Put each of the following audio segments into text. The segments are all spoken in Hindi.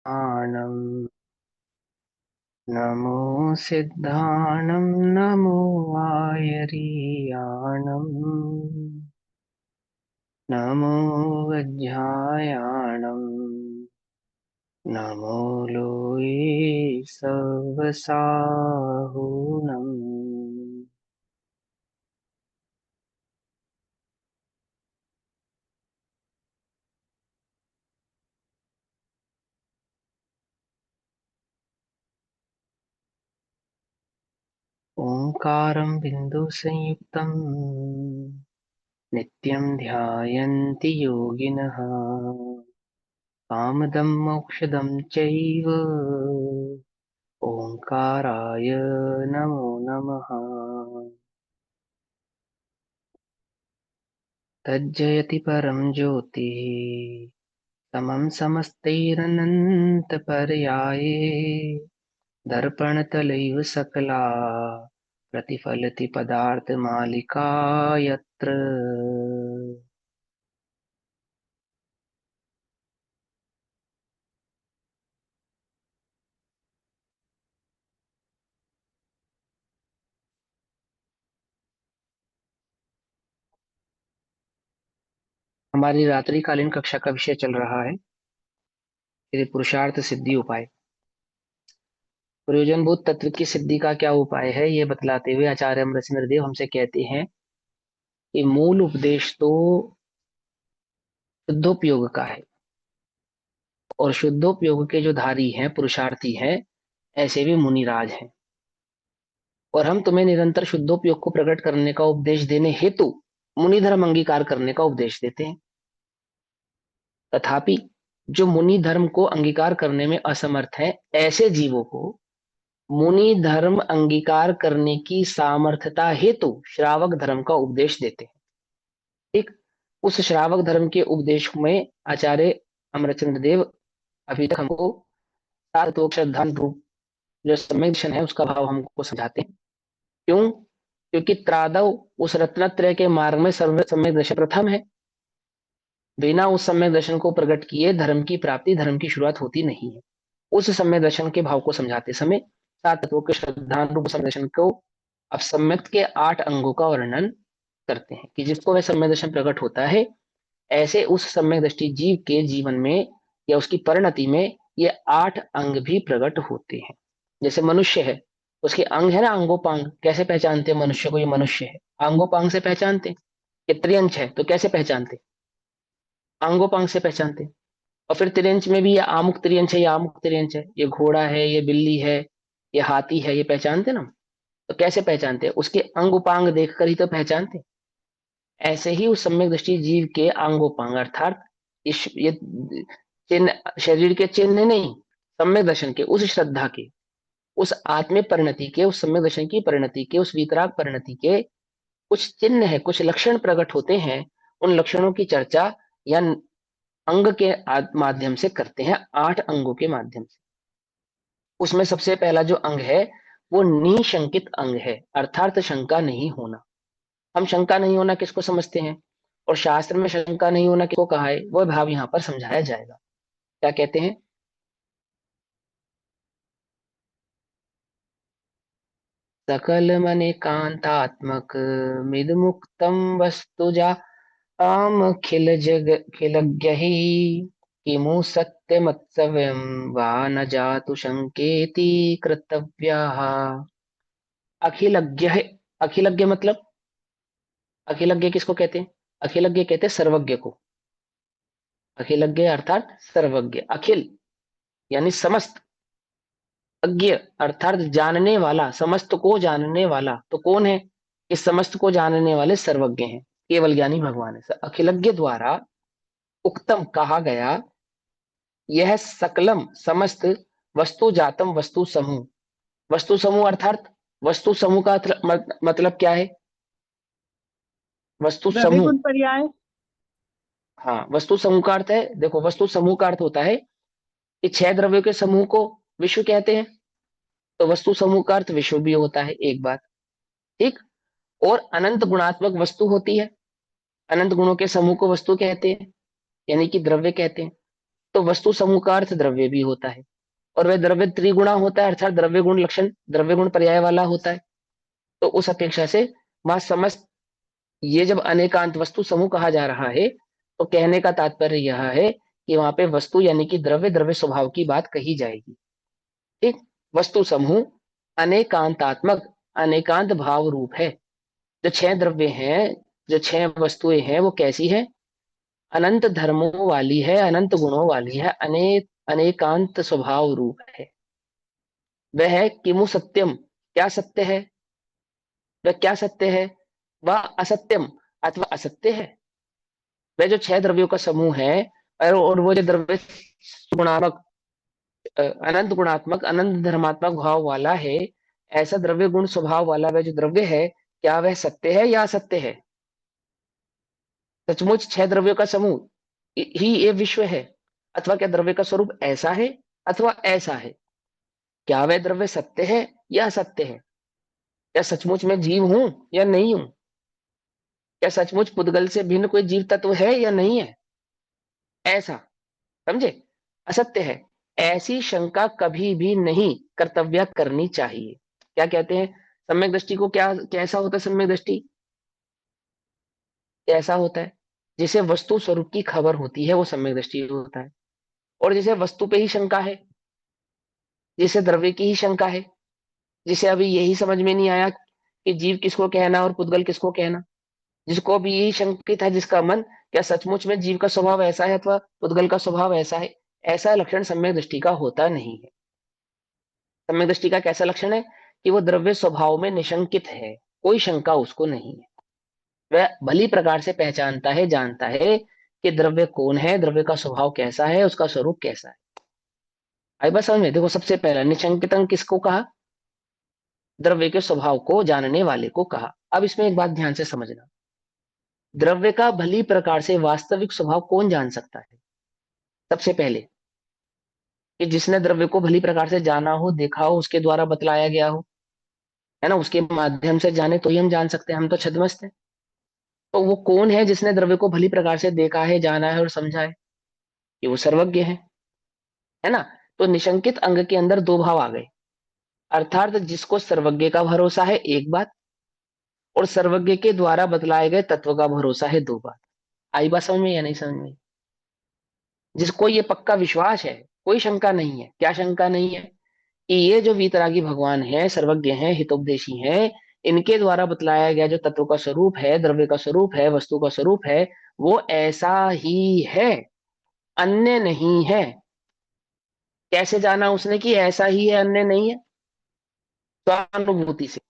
आनम् नमो सिद्धाणं नमो आयर्याणम् नमो वज्रायाणम् नमो लोये सवसाहुनम्। ओंकारं बिन्दुसंयुक्तं नित्यं ध्यायन्ति योगिनः। कामदं मोक्षदं चैव ओंकाराय नमो नमः। तज्जयति परं ज्योतिः समं समस्तैरनन्तपर्याये दर्पणतलैव सकला प्रतिफलति पदार्थमालिका यत्र। हमारी रात्रिकालीन कक्षा का विषय चल रहा है यदि पुरुषार्थ सिद्धि उपाय। प्रयोजनभूत तत्व की सिद्धि का क्या उपाय है ये बतलाते हुए आचार्य अमृतसर हमसे कहते हैं कि मूल उपदेश तो शुद्धोपयोग का है और शुद्धोपयोग के जो धारी हैं पुरुषार्थी हैं ऐसे भी मुनिराज हैं और हम तुम्हें निरंतर शुद्धोपयोग को प्रकट करने का उपदेश देने हेतु मुनि धर्म अंगीकार करने का उपदेश देते हैं। तथापि जो मुनि धर्म को अंगीकार करने में असमर्थ है ऐसे जीवों को मुनि धर्म अंगीकार करने की सामर्थ्यता हेतु श्रावक धर्म का उपदेश देते हैं। ठीक, उस श्रावक धर्म के उपदेश में आचार्य अमरचंद्र देव अभी तक हमको सात तो श्रद्धान रूप जो सम्यक दर्शन है उसका भाव हमको समझाते हैं। क्यों? क्योंकि त्रादव उस रत्नत्रय के मार्ग में सर्व सम्यक दर्शन प्रथम है। बिना उस सम्यक दर्शन को प्रकट किए धर्म की प्राप्ति धर्म की शुरुआत होती नहीं है। उस सम्यक दर्शन के भाव को समझाते समय सात तत्वों के श्रद्धान रूप सम्यक दर्शन को अब सम्यक के 8 अंगों का वर्णन करते हैं कि जिसको वह सम्यक दर्शन प्रकट होता है ऐसे उस सम्यक दृष्टि जीव के जीवन में या उसकी परिणति में ये 8 अंग भी प्रकट होते हैं। जैसे मनुष्य है उसके अंग है ना अंगोपांग, कैसे पहचानते हैं मनुष्य को ये मनुष्य है? अंगोपांग से पहचानते हैं। ये त्रियंच है तो कैसे पहचानते? अंगोपांग से पहचानते हैं। और फिर त्रियंच में भी ये आमुख त्रियंच है, ये आमुख त्रियंच है, ये घोड़ा है, ये बिल्ली है, ये हाथी है, ये पहचानते ना। तो कैसे पहचानते हैं? उसके अंग उपांग देखकर ही तो पहचानते। ऐसे ही उस सम्यक दृष्टि जीव के अंगोपांग अर्थात इस ये चिन्ह शरीर के चिन्ह नहीं, सम्यक दर्शन के उस श्रद्धा के उस आत्म परिणति के उस सम्यक दर्शन की परिणति के उस वीतराग परिणति के कुछ चिन्ह है, कुछ लक्षण प्रकट होते हैं। उन लक्षणों की चर्चा या अंग के माध्यम से करते हैं, 8 अंगों के माध्यम से। उसमें सबसे पहला जो अंग है वो निशंकित अंग है अर्थात शंका नहीं होना। हम शंका नहीं होना किसको समझते हैं और शास्त्र में शंका नहीं होना किसको कहा है वह भाव यहाँ पर समझाया जाएगा। क्या कहते हैं? सकल मन एकांतात्मक मिद मुक्तम वस्तु जा आम खिल जग खिलज्ञ ही किमु सत्य मत्सव्यम वा न जातु शंकेति कर्तव्याः। अखिलज्ञ है। अखिलज्ञ मतलब अखिलज्ञ किसको कहते हैं? अखिलज्ञ कहते हैं सर्वज्ञ को। अखिलज्ञ अर्थात सर्वज्ञ, अखिल यानी समस्त, अज्ञ अर्थात जानने वाला, समस्त को जानने वाला। तो कौन है? इस समस्त को जानने वाले सर्वज्ञ हैं, केवल ज्ञानी भगवान है। अखिलज्ञ द्वारा उक्तम कहा गया यह सकलम समस्त वस्तु जातम वस्तु समूह। वस्तु समूह अर्थात वस्तु समूह का मतलब क्या है? वस्तु द्रव्य समूह। गुण पर्याय। हाँ, वस्तु समूह का अर्थ है, देखो वस्तु समूह का अर्थ होता है कि 6 द्रव्यों के समूह को विश्व कहते हैं। तो वस्तु समूह का अर्थ विश्व भी होता है, एक बात। ठीक। और अनंत गुणात्मक वस्तु होती है, अनंत गुणों के समूह को वस्तु कहते हैं यानी कि द्रव्य कहते हैं। तो वस्तु समूह का अर्थ द्रव्य भी होता है, और वह द्रव्य त्रिगुणा होता है, अर्थात द्रव्य गुण लक्षण द्रव्य गुण पर्याय वाला होता है। तो उस अपेक्षा से वहां समस्त, ये जब अनेकांत वस्तु समूह कहा जा रहा है तो कहने का तात्पर्य यह है कि वहां पे वस्तु यानी कि द्रव्य द्रव्य स्वभाव की बात कही जाएगी। ठीक। वस्तु समूह अनेकांतात्मक, अनेकांत भाव रूप है। जो छह द्रव्य हैं, जो छह वस्तुएं हैं, वो कैसी है? अनंत धर्मों वाली है, अनंत गुणों वाली है, अनेकांत स्वभाव रूप है। वह है किमु सत्यम, क्या सत्य है? वह क्या सत्य है? वह असत्यम अथवा असत्य है। वह जो छह द्रव्यों का समूह है, और वो जो द्रव्य गुणात्मक, अनंत गुणात्मक अनंत धर्मात्मक भाव वाला है, ऐसा द्रव्य गुण स्वभाव वाला वह जो द्रव्य है, क्या वह सत्य है या असत्य है? सचमुच छह द्रव्यों का समूह ही ये विश्व है, अथवा क्या द्रव्य का स्वरूप ऐसा है अथवा ऐसा है? क्या वह द्रव्य सत्य है या असत्य है? क्या सचमुच में जीव हूं या नहीं हूं? क्या सचमुच पुद्गल से भिन्न कोई जीव तत्व है या नहीं है? ऐसा, समझे? असत्य है, ऐसी शंका कभी भी नहीं कर्तव्य करनी चाहिए। क्या कहते हैं? सम्यक दृष्टि को क्या, कैसा होता है सम्यक दृष्टि? कैसा होता है? जिसे वस्तु स्वरूप की खबर होती है वो सम्यक दृष्टि होता है। और जिसे वस्तु पे ही शंका है, जिसे द्रव्य की ही शंका है, जिसे अभी यही समझ में नहीं आया कि जीव किसको कहना और पुद्गल किसको कहना, जिसको भी यही शंकित है जिसका मन, क्या सचमुच में जीव का स्वभाव ऐसा है अथवा पुद्गल का स्वभाव ऐसा है, ऐसा लक्षण सम्यक दृष्टि का होता नहीं है। सम्यक दृष्टि का कैसा लक्षण है? कि वो द्रव्य स्वभाव में निशंकित है, कोई शंका उसको नहीं है। वह भली प्रकार से पहचानता है, जानता है कि द्रव्य कौन है, द्रव्य का स्वभाव कैसा है, उसका स्वरूप कैसा है। आई बात समझ में? देखो, सबसे पहला निशंकितंग किसको कहा? द्रव्य के स्वभाव को जानने वाले को कहा। अब इसमें एक बात ध्यान से समझना, द्रव्य का भली प्रकार से वास्तविक स्वभाव कौन जान सकता है? सबसे पहले, कि जिसने द्रव्य को भली प्रकार से जाना हो, देखा हो, उसके द्वारा बतलाया गया हो, है ना, उसके माध्यम से जाने तो ही हम जान सकते हैं, हम तो छद्मस्त हैं। तो वो कौन है जिसने द्रव्य को भली प्रकार से देखा है, जाना है और समझा है? कि वो सर्वज्ञ है ना। तो निशंकित अंग के अंदर दो भाव आ गए, अर्थात जिसको सर्वज्ञ का भरोसा है एक बात, और सर्वज्ञ के द्वारा बतलाए गए तत्व का भरोसा है दो बात। आई बात समझ में या नहीं समझ में? जिसको ये पक्का विश्वास है, कोई शंका नहीं है। क्या शंका नहीं है? कि ये जो वीतरागी भगवान है, सर्वज्ञ हैं, हितोपदेशी हैं, इनके द्वारा बतलाया गया जो तत्व का स्वरूप है, द्रव्य का स्वरूप है, वस्तु का स्वरूप है, वो ऐसा ही है, अन्य नहीं है। कैसे जाना उसने कि ऐसा ही है, अन्य नहीं है? स्वानुभूति से,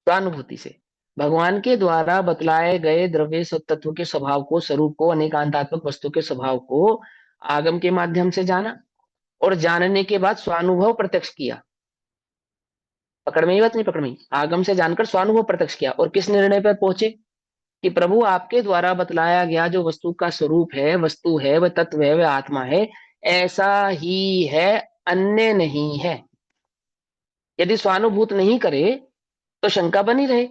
स्वानुभूति से। भगवान के द्वारा बतलाए गए द्रव्य तत्व के स्वभाव को, स्वरूप को, अनेकांतात्मक वस्तु के स्वभाव को आगम के माध्यम से जाना, और जानने के बाद स्वानुभव प्रत्यक्ष किया। पकड़ में ही बात नहीं? पकड़ में ही, आगम से जानकर स्वानुभव प्रत्यक्ष किया, और किस निर्णय पर पहुंचे? कि प्रभु आपके द्वारा बतलाया गया जो वस्तु का स्वरूप है, वस्तु है, वह तत्व है, वह आत्मा है, ऐसा ही है, अन्य नहीं है। यदि स्वानुभूत नहीं करे तो शंका बनी रहे।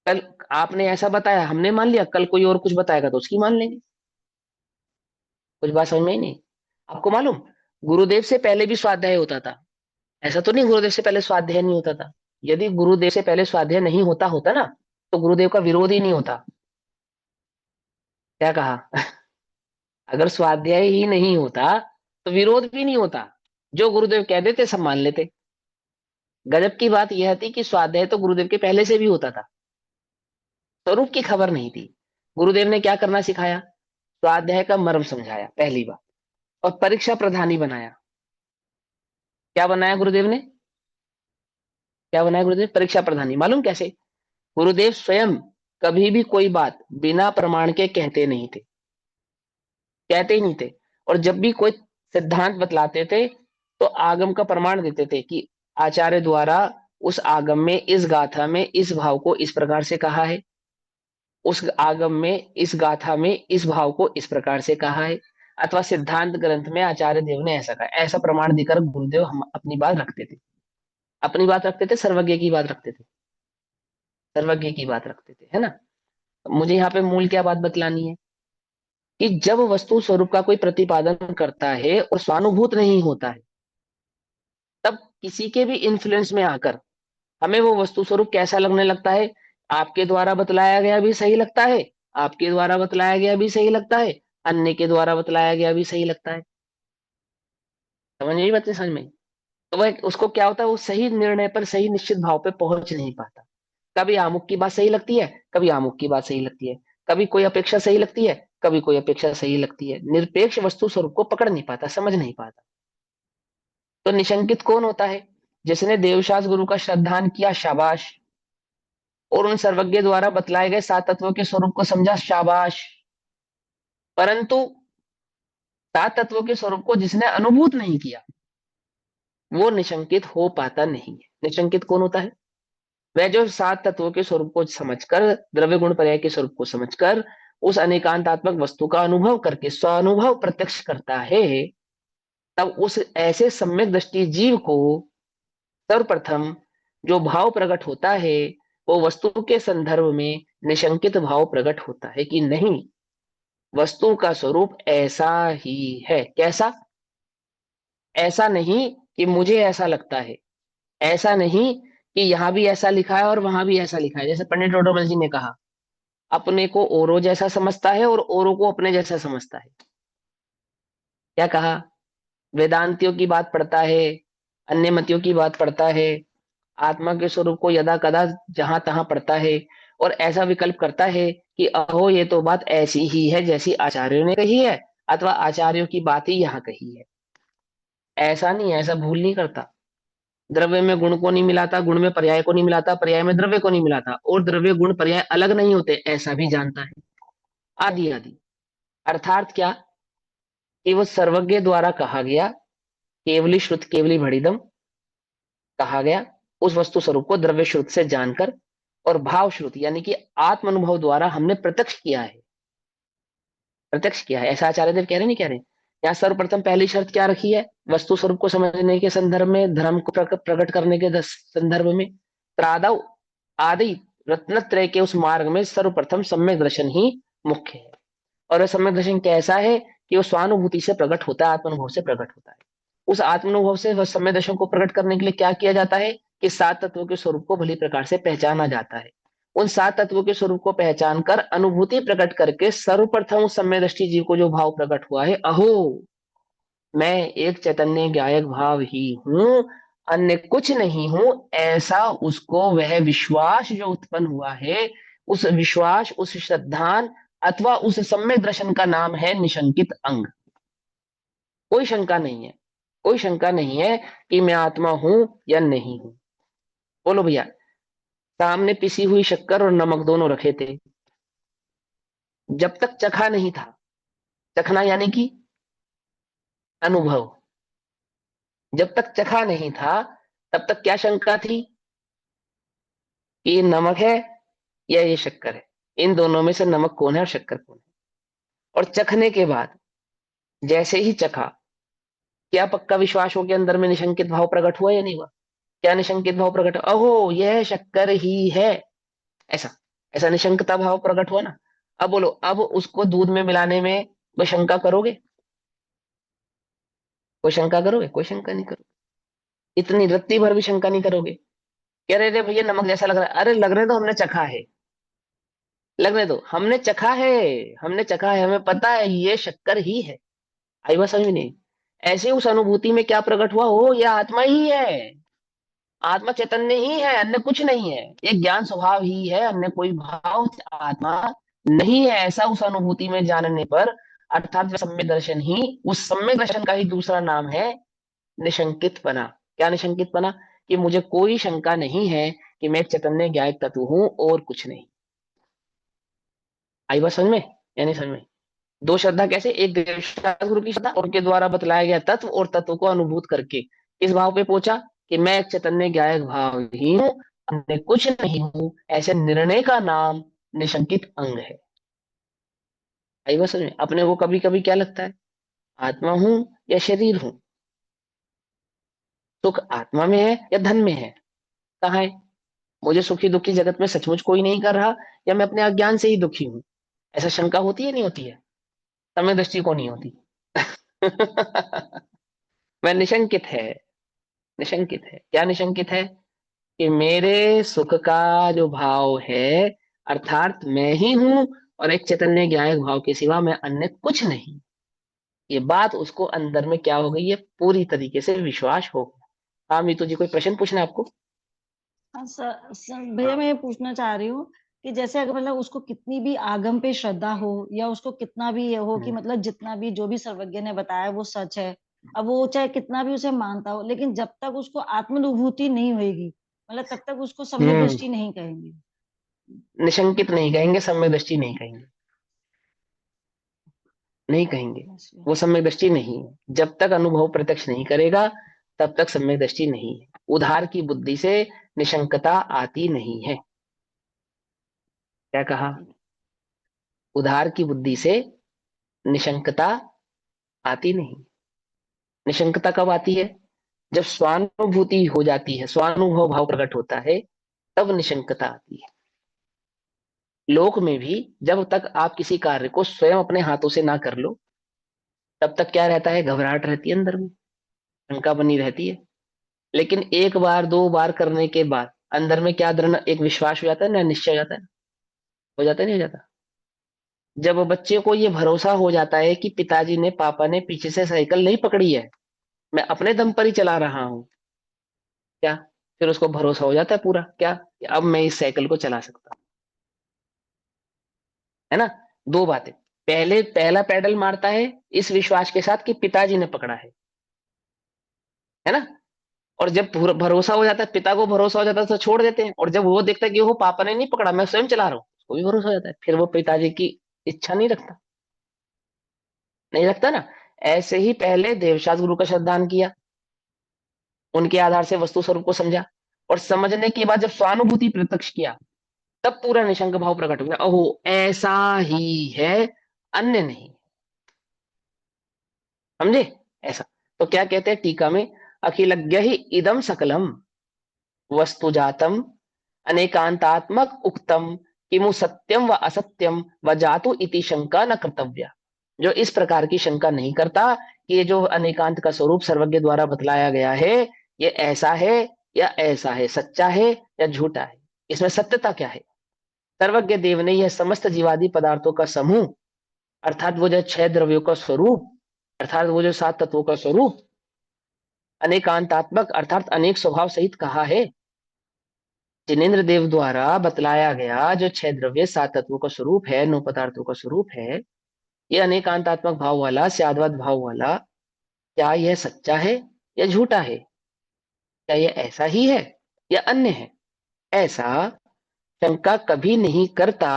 कल आपने ऐसा बताया, हमने मान लिया, कल कोई और कुछ बताएगा तो उसकी मान लेंगे। कुछ बात समझ में ही नहीं? आपको मालूम, गुरुदेव से पहले भी स्वाध्याय होता था। ऐसा तो नहीं गुरुदेव से पहले स्वाध्याय नहीं होता था। यदि गुरुदेव से पहले स्वाध्याय नहीं होता होता ना, तो गुरुदेव का विरोध ही नहीं होता। क्या कहा? अगर स्वाध्याय ही नहीं होता तो विरोध भी नहीं होता। जो गुरुदेव कह देते सब मान लेते। गजब की बात यह थी कि स्वाध्याय तो गुरुदेव के पहले से भी होता था, स्वरूप की खबर नहीं थी। गुरुदेव ने क्या करना सिखाया? स्वाध्याय का मर्म समझाया, पहली बात। और परीक्षा प्रधानी बनाया। क्या बनाया गुरुदेव ने? क्या बनाया गुरुदेव? परीक्षा प्रधानी। मालूम कैसे? गुरुदेव स्वयं कभी भी कोई बात बिना प्रमाण के कहते नहीं थे, कहते ही नहीं थे। और जब भी कोई सिद्धांत बतलाते थे तो आगम का प्रमाण देते थे कि आचार्य द्वारा उस आगम में, इस गाथा में, इस भाव को इस प्रकार से कहा है, उस आगम में, इस गाथा में, इस भाव को इस प्रकार से कहा है, अथवा सिद्धांत ग्रंथ में आचार्य देव ने ऐसा कहा। ऐसा प्रमाण देकर गुरुदेव हम अपनी बात रखते थे। अपनी बात रखते थे, सर्वज्ञ की बात रखते थे, सर्वज्ञ की बात रखते थे, है ना। मुझे यहाँ पे मूल क्या बात बतलानी है? कि जब वस्तु स्वरूप का कोई प्रतिपादन करता है और स्वानुभूत नहीं होता है, तब किसी के भी इन्फ्लुएंस में आकर हमें वो वस्तु स्वरूप कैसा लगने लगता है। आपके द्वारा बतलाया गया भी सही लगता है, आपके द्वारा बतलाया गया भी सही लगता है, अन्य के द्वारा बतलाया गया भी सही लगता है। समझ नहीं बात समझ में। तो वह उसको क्या होता है, वो सही निर्णय पर, सही निश्चित भाव पे पहुंच नहीं पाता। कभी आमुख की बात सही लगती है, कभी आमुख की बात सही लगती है, कभी कोई अपेक्षा सही लगती है, कभी कोई अपेक्षा सही लगती है। निरपेक्ष वस्तु स्वरूप को पकड़ नहीं पाता, समझ नहीं पाता। तो निशंकित कौन होता है? जिसने देवशास्त्र गुरु का श्रद्धान किया, शाबाश। और उन सर्वज्ञ द्वारा बतलाए गए सात तत्वों के स्वरूप को समझा, शाबाश। परंतु सात तत्वों के स्वरूप को जिसने अनुभूत नहीं किया, वो निशंकित हो पाता नहीं है। निशंकित कौन होता है? वह जो सात तत्वों के स्वरूप को समझकर, द्रव्य गुण पर्याय के स्वरूप को समझकर, उस अनेकांतात्मक वस्तु का अनुभव करके स्वानुभव प्रत्यक्ष करता है। तब उस ऐसे सम्यक दृष्टि जीव को सर्वप्रथम जो भाव प्रकट होता है, वो वस्तु के संदर्भ में निशंकित भाव प्रकट होता है कि नहीं, वस्तु का स्वरूप ऐसा ही है। कैसा? ऐसा नहीं कि मुझे ऐसा लगता है, ऐसा नहीं कि यहां भी ऐसा लिखा है और वहां भी ऐसा लिखा है। जैसे पंडित डोडोमल जी ने कहा, अपने को औरों जैसा समझता है और औरों को अपने जैसा समझता है। क्या कहा? वेदांतियों की बात पढ़ता है, अन्य मतियों की बात पढ़ता है, आत्मा के स्वरूप को यदा कदा जहां तहां पढ़ता है, और ऐसा विकल्प करता है कि अहो ये तो बात ऐसी ही है जैसी आचार्यों ने कही है, अथवा आचार्यों की बात ही यहाँ कही है। ऐसा नहीं है, ऐसा भूल नहीं करता। द्रव्य में गुण को नहीं मिलाता, गुण में पर्याय को नहीं मिलाता, पर्याय में द्रव्य को नहीं मिलाता, और द्रव्य गुण पर्याय अलग नहीं होते, ऐसा भी जानता है। आदि आदि। अर्थात क्या? कि वो सर्वज्ञ द्वारा कहा गया, केवली श्रुत केवली भड़िदम कहा गया, उस वस्तु स्वरूप को द्रव्य श्रुत से जानकर, और भाव श्रुति यानी कि आत्म अनुभव द्वारा हमने प्रत्यक्ष किया है। प्रत्यक्ष किया है, ऐसा आचार्य देव कह रहे नहीं कह रहे? यहाँ सर्वप्रथम पहली शर्त क्या रखी है? वस्तु स्वरूप को समझने के संदर्भ में, धर्म को प्रकट करने के संदर्भ में, त्रादव आदि रत्नत्रय के उस मार्ग में सर्वप्रथम सम्यक दर्शन ही मुख्य है। और वह सम्यक दर्शन कैसा है? कि वो स्वानुभूति से प्रकट होता है, आत्मानुभव से प्रकट होता है। उस आत्मानुभव से वह सम्यक दर्शन को प्रकट करने के लिए क्या किया जाता है? कि सात तत्वों के स्वरूप को भली प्रकार से पहचाना जाता है। उन सात तत्वों के स्वरूप को पहचान कर अनुभूति प्रकट करके सर्वप्रथम उस सम्यक दृष्टि जीव को जो भाव प्रकट हुआ है, अहो मैं एक चैतन्य गायक भाव ही हूं, अन्य कुछ नहीं हूं, ऐसा उसको वह विश्वास जो उत्पन्न हुआ है, उस विश्वास, उस श्रद्धान अथवा उस सम्यक दर्शन का नाम है निशंकित अंग। कोई शंका नहीं है, कोई शंका नहीं है कि मैं आत्मा हूं या नहीं हूं। बोलो भैया। सामने पिसी हुई शक्कर और नमक दोनों रखे थे। जब तक चखा नहीं था, चखना यानी कि अनुभव, जब तक चखा नहीं था, तब तक क्या शंका थी? कि ये नमक है या ये शक्कर है, इन दोनों में से नमक कौन है और शक्कर कौन है। और चखने के बाद जैसे ही चखा, क्या पक्का विश्वास हो के अंदर में निशंकित भाव प्रकट हुआ या नहीं हुआ? क्या निशंकित भाव प्रकट? अहो यह शक्कर ही है, ऐसा, ऐसा निशंकता भाव प्रकट हुआ ना। अब बोलो, अब उसको दूध में मिलाने में कोई शंका करोगे? कोई शंका करोगे? कोई शंका नहीं करोगे। इतनी रत्ती भर भी शंका नहीं करोगे। कह रहे थे भैया नमक जैसा लग रहा है, अरे लगने तो हमने चखा है, लगने दो, हमने चखा है, हमने चखा है, हमें पता है ये शक्कर ही है। आई बात समझ में नहीं? ऐसे उस अनुभूति में क्या प्रकट हुआ? हो यह आत्मा ही है, आत्मा चैतन्य ही है, अन्य कुछ नहीं है, एक ज्ञान स्वभाव ही है, अन्य कोई भाव आत्मा नहीं है, ऐसा उस अनुभूति में जानने पर, अर्थात वह सम्यक दर्शन ही, उस सम्यक दर्शन का ही दूसरा नाम है निशंकित बना। क्या निशंकित बना? कि मुझे कोई शंका नहीं है कि मैं चैतन्य ज्ञायक तत्व हूं और कुछ नहीं। आई बात समझ में या नहीं समझ में? दो श्रद्धा कैसे? एक देवशास्त्र गुरु की श्रद्धा, और उनके द्वारा बतलाया गया तत्व और तत्व को अनुभूत करके इस भाव पे पहुंचा कि मैं एक चैतन्य ज्ञायक भाव ही हूं, अन्य कुछ नहीं हूं, ऐसे निर्णय का नाम निशंकित अंग है। आई बात समझ में? अपने को कभी कभी क्या लगता है, आत्मा हूं या शरीर हूं? सुख आत्मा में है या धन में है? कहाँ है? मुझे सुखी दुखी जगत में सचमुच कोई नहीं कर रहा, या मैं अपने अज्ञान से ही दुखी हूं? ऐसा शंका होती है नहीं होती है? समय दृष्टि को नहीं होती। वह निशंकित है। निशंकित है, क्या निशंकित है? कि मेरे सुख का जो भाव है, अर्थात मैं ही हूं, और एक चैतन्य ज्ञायक भाव के सिवा मैं अन्य कुछ नहीं। ये बात उसको अंदर में क्या हो गई है, पूरी तरीके से विश्वास हो गया। हाँ मीतू जी, कोई प्रश्न पूछना है आपको? हाँ भैया, मैं ये पूछना चाह रही हूँ कि जैसे अगर मतलब उसको कितनी भी आगम पे श्रद्धा हो, या उसको कितना भी ये हो कि हम्म। मतलब जितना भी जो भी सर्वज्ञ ने बताया वो सच है, अब वो चाहे कितना भी उसे मानता हो, लेकिन जब तक उसको आत्मानुभूति नहीं होगी, मतलब तब तक उसको सम्यक हम्म। दृष्टि नहीं कहेंगे। निशंकित नहीं कहेंगे, सम्यक दृष्टि नहीं कहेंगे। नहीं कहेंगे। बस ये। वो सम्यक दृष्टि नहीं है, जब तक अनुभव प्रत्यक्ष नहीं करेगा तब तक सम्यक दृष्टि नहीं है। उधार की बुद्धि से निशंकता आती नहीं है। क्या कहा? ठीक। उधार की बुद्धि से निशंकता आती नहीं। निशंकता कब आती है? जब स्वानुभूति हो जाती है, स्वानुभव भाव प्रकट होता है, तब निशंकता आती है। लोक में भी जब तक आप किसी कार्य को स्वयं अपने हाथों से ना कर लो, तब तक क्या रहता है, घबराहट रहती है अंदर में, शंका बनी रहती है। लेकिन एक बार दो बार करने के बाद अंदर में क्या दृढ़ एक विश्वास हो जाता है ना, निश्चय हो जाता है। हो जाता है, नहीं हो जाता? जब बच्चे को ये भरोसा हो जाता है कि पिताजी ने, पापा ने पीछे से साइकिल नहीं पकड़ी है, मैं अपने दम पर ही चला रहा हूं, क्या, फिर उसको भरोसा हो जाता है पूरा, क्या, कि अब मैं इस साइकिल को चला सकता हूं। है ना? दो बातें। पहले पहला पैडल मारता है इस विश्वास के साथ कि पिताजी ने पकड़ा है ना? और जब भरोसा हो जाता है, पिता को भरोसा हो जाता है तो छोड़ देते हैं, और जब वो देखता है कि वो पापा ने नहीं पकड़ा, मैं स्वयं चला रहा हूँ, उसको भी भरोसा हो जाता है, फिर वो पिताजी की इच्छा नहीं रखता। नहीं रखता ना? ऐसे ही पहले देवशास्त्र गुरु का श्रद्धान किया, उनके आधार से वस्तु स्वरूप को समझा, और समझने के बाद जब स्वानुभूति प्रत्यक्ष किया, तब पूरा निशंक भाव प्रकट हो गया, ओहो ऐसा ही है, अन्य नहीं। समझे? ऐसा। तो क्या कहते हैं टीका में, अखिलज्ञ ही इदम सकलम वस्तु जातम अनेकांतात्मक उक्तम किमु सत्यम व असत्यम व जातु इति शंका न कर्तव्य। जो इस प्रकार की शंका नहीं करता कि ये जो अनेकांत का स्वरूप सर्वज्ञ द्वारा बतलाया गया है, ये ऐसा है या ऐसा है, सच्चा है या झूठा है, इसमें सत्यता क्या है। सर्वज्ञ देव ने यह समस्त जीवादि पदार्थों का समूह, अर्थात वो जो छह द्रव्यों का स्वरूप, अर्थात वो जो सात तत्वों का स्वरूप, अनेकांतात्मक अर्थात अनेक स्वभाव सहित कहा है। जिनेन्द्र देव द्वारा बतलाया गया जो छह द्रव्य सात तत्वों का स्वरूप है, नौ पदार्थों का स्वरूप है, ये अनेकांतात्मक भाव वाला, स्याद्वत भाव वाला, क्या यह सच्चा है या झूठा है? क्या यह ऐसा ही है या अन्य है? ऐसा शंका कभी नहीं करता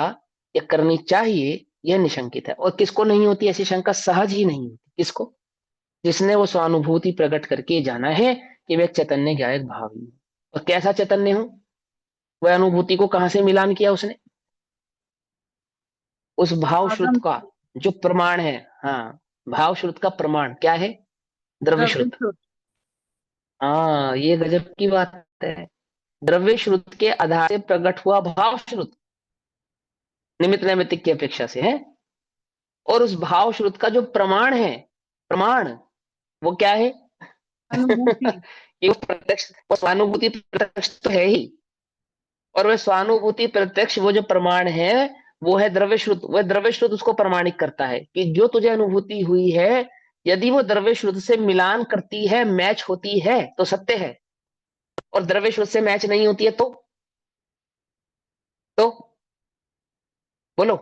या करनी चाहिए, यह निशंकित है। और किसको नहीं होती ऐसी शंका? सहज ही नहीं होती। किसको? जिसने वो स्वानुभूति प्रकट करके जाना है कि वह चैतन्य ज्ञायक भाव ही है। और कैसा चैतन्य हो? वह अनुभूति को कहां से मिलान किया उसने? उस भाव श्रुत आगम का जो प्रमाण है। हाँ, भाव श्रुत का प्रमाण क्या है? द्रव्य द्रव्य श्रुत। श्रुत। हाँ, ये गजब की बात है। द्रव्य श्रुत के आधार से प्रकट हुआ भाव श्रुत निमित्त नैमित्तिक की अपेक्षा से है। और उस भाव श्रुत का जो प्रमाण है, प्रमाण, वो क्या है? अनुभूति। कि वो प्रत्यक्ष, वो स्वानुभूति प्रत्यक्ष तो है ही। और वह स्वानुभूति प्रत्यक्ष वो जो प्रमाण है, वो है द्रव्य श्रुत। वह द्रव्य श्रुत उसको प्रमाणिक करता है कि जो तुझे अनुभूति हुई है, यदि वो द्रव्य श्रुत से मिलान करती है, मैच होती है, तो सत्य है। और द्रव्य श्रुत से मैच नहीं होती है तो बोलो,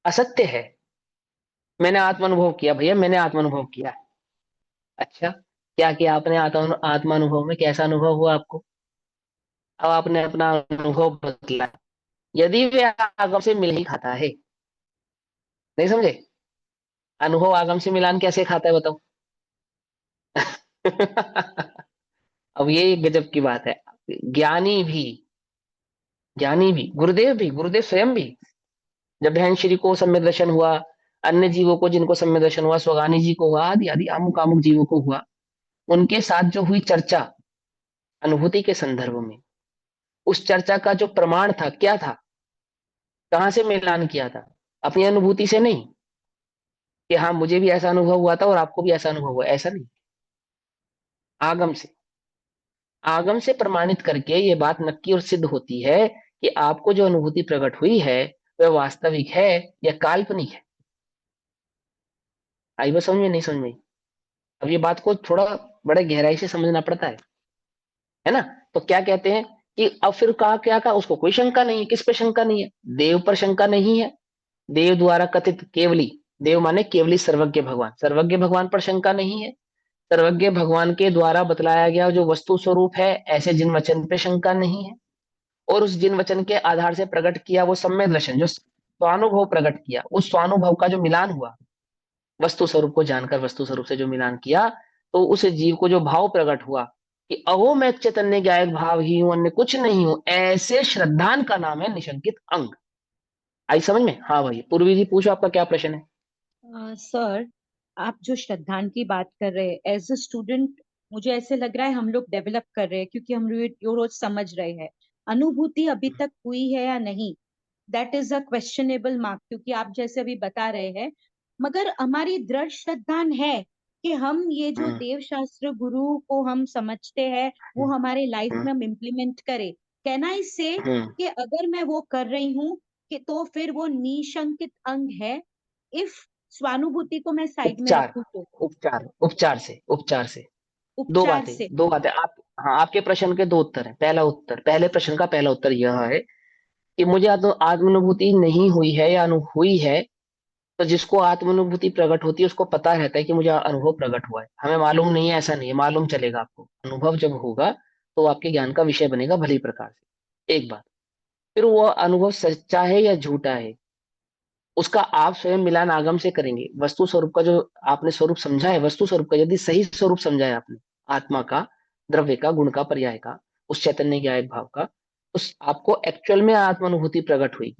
असत्य है। मैंने आत्मानुभव किया भैया, मैंने आत्मानुभव किया। अच्छा, क्या किया आपने? आत्मानुभव में कैसा अनुभव हुआ आपको? अब आपने अपना अनुभव बदला। यदि वे आगम से मिल ही खाता है, नहीं समझे? अनुभव आगम से मिलान कैसे खाता है बताओ? अब ये गजब की बात है। ज्ञानी भी, ज्ञानी भी, गुरुदेव स्वयं भी, जब बहन श्री को सम्यक दर्शन हुआ, अन्य जीवों को जिनको सम्यक दर्शन हुआ, स्वगानी जी को हुआ, आदि आदि अमुक अमुक जीवों को हुआ, उनके साथ जो हुई चर्चा अनुभूति के संदर्भ में, उस चर्चा का जो प्रमाण था क्या था? कहां से मिलान किया था? अपनी अनुभूति से नहीं, कि हाँ मुझे भी ऐसा अनुभव हुआ था और आपको भी ऐसा अनुभव हुआ, ऐसा नहीं। आगम से, आगम से प्रमाणित करके ये बात नक्की और सिद्ध होती है कि आपको जो अनुभूति प्रकट हुई है वह वास्तविक है या काल्पनिक है। आई बात समझ में, नहीं समझ में? अब ये बात को थोड़ा बड़े गहराई से समझना पड़ता है ना? तो क्या कहते हैं कि अब फिर कहा, क्या कहा, उसको कोई शंका नहीं है। किस पे शंका नहीं है? देव पर शंका नहीं है। देव द्वारा कथित केवली, देव माने केवली सर्वज्ञ भगवान, सर्वज्ञ भगवान पर शंका नहीं है। सर्वज्ञ भगवान के द्वारा बतलाया गया जो वस्तु स्वरूप है, ऐसे जिन वचन पे शंका नहीं है। और उस जिन वचन के आधार से प्रकट किया वो सम्यक दर्शन, जो स्वानुभव प्रकट किया, उस स्वानुभव का जो मिलान हुआ, वस्तु स्वरूप को जानकर वस्तु स्वरूप से जो मिलान किया, तो उस जीव को जो भाव प्रकट हुआ कि अहो मैं चैतन्य ज्ञायक भाव ही हूं, अन्य कुछ नहीं हूं, ऐसे श्रद्धान का नाम है निशंकित अंग। आई समझ में? हाँ भाई, पूर्वी जी पूछो, आपका क्या प्रश्न है? सर, आप जो श्रद्धान की बात कर रहे हैं, एज अ स्टूडेंट मुझे ऐसे लग रहा है हम लोग डेवलप कर रहे हैं, क्योंकि हम ये रोज समझ रहे हैं। अनुभूति अभी तक हुई है या नहीं, that is a questionable mark, क्योंकि आप जैसे अभी बता रहे हैं। मगर हमारी दृढ़ श्रद्धान है कि हम ये जो हम्म देव शास्त्र गुरु को हम समझते हैं वो हमारे लाइफ हम्म में हम इम्प्लीमेंट करें। कैन आई से हम्म। कि अगर मैं वो कर रही हूँ कि तो फिर वो निशंकित अंग है, इफ स्वानुभूति को मैं साइड में उपचार, रखूं तो। उपचार से दो उपचार बातें, से। दो बातें आप। हाँ, आपके प्रश्न के दो उत्तर हैं। पहला उत्तर, पहले प्रश्न का पहला उत्तर यह है कि मुझे आत्मानुभूति नहीं हुई है या हुई है। तो जिसको आत्मानुभूति प्रकट होती है उसको पता रहता है कि मुझे अनुभव प्रकट हुआ है। हमें मालूम नहीं है, ऐसा नहीं है, मालूम चलेगा आपको। अनुभव जब होगा तो आपके ज्ञान का विषय बनेगा भली प्रकार से। एक बात। फिर वो अनुभव सच्चा है या झूठा है, उसका आप स्वयं मिलान आगम से करेंगे। वस्तु स्वरूप का जो आपने स्वरूप समझा है, वस्तु स्वरूप का यदि सही स्वरूप समझा है आपने, आत्मा का, द्रव्य का, गुण का, पर्याय का, उस चैतन्य ज्ञायक भाव का, उस आपको एक्चुअल में आत्मानुभूति प्रकट हुई।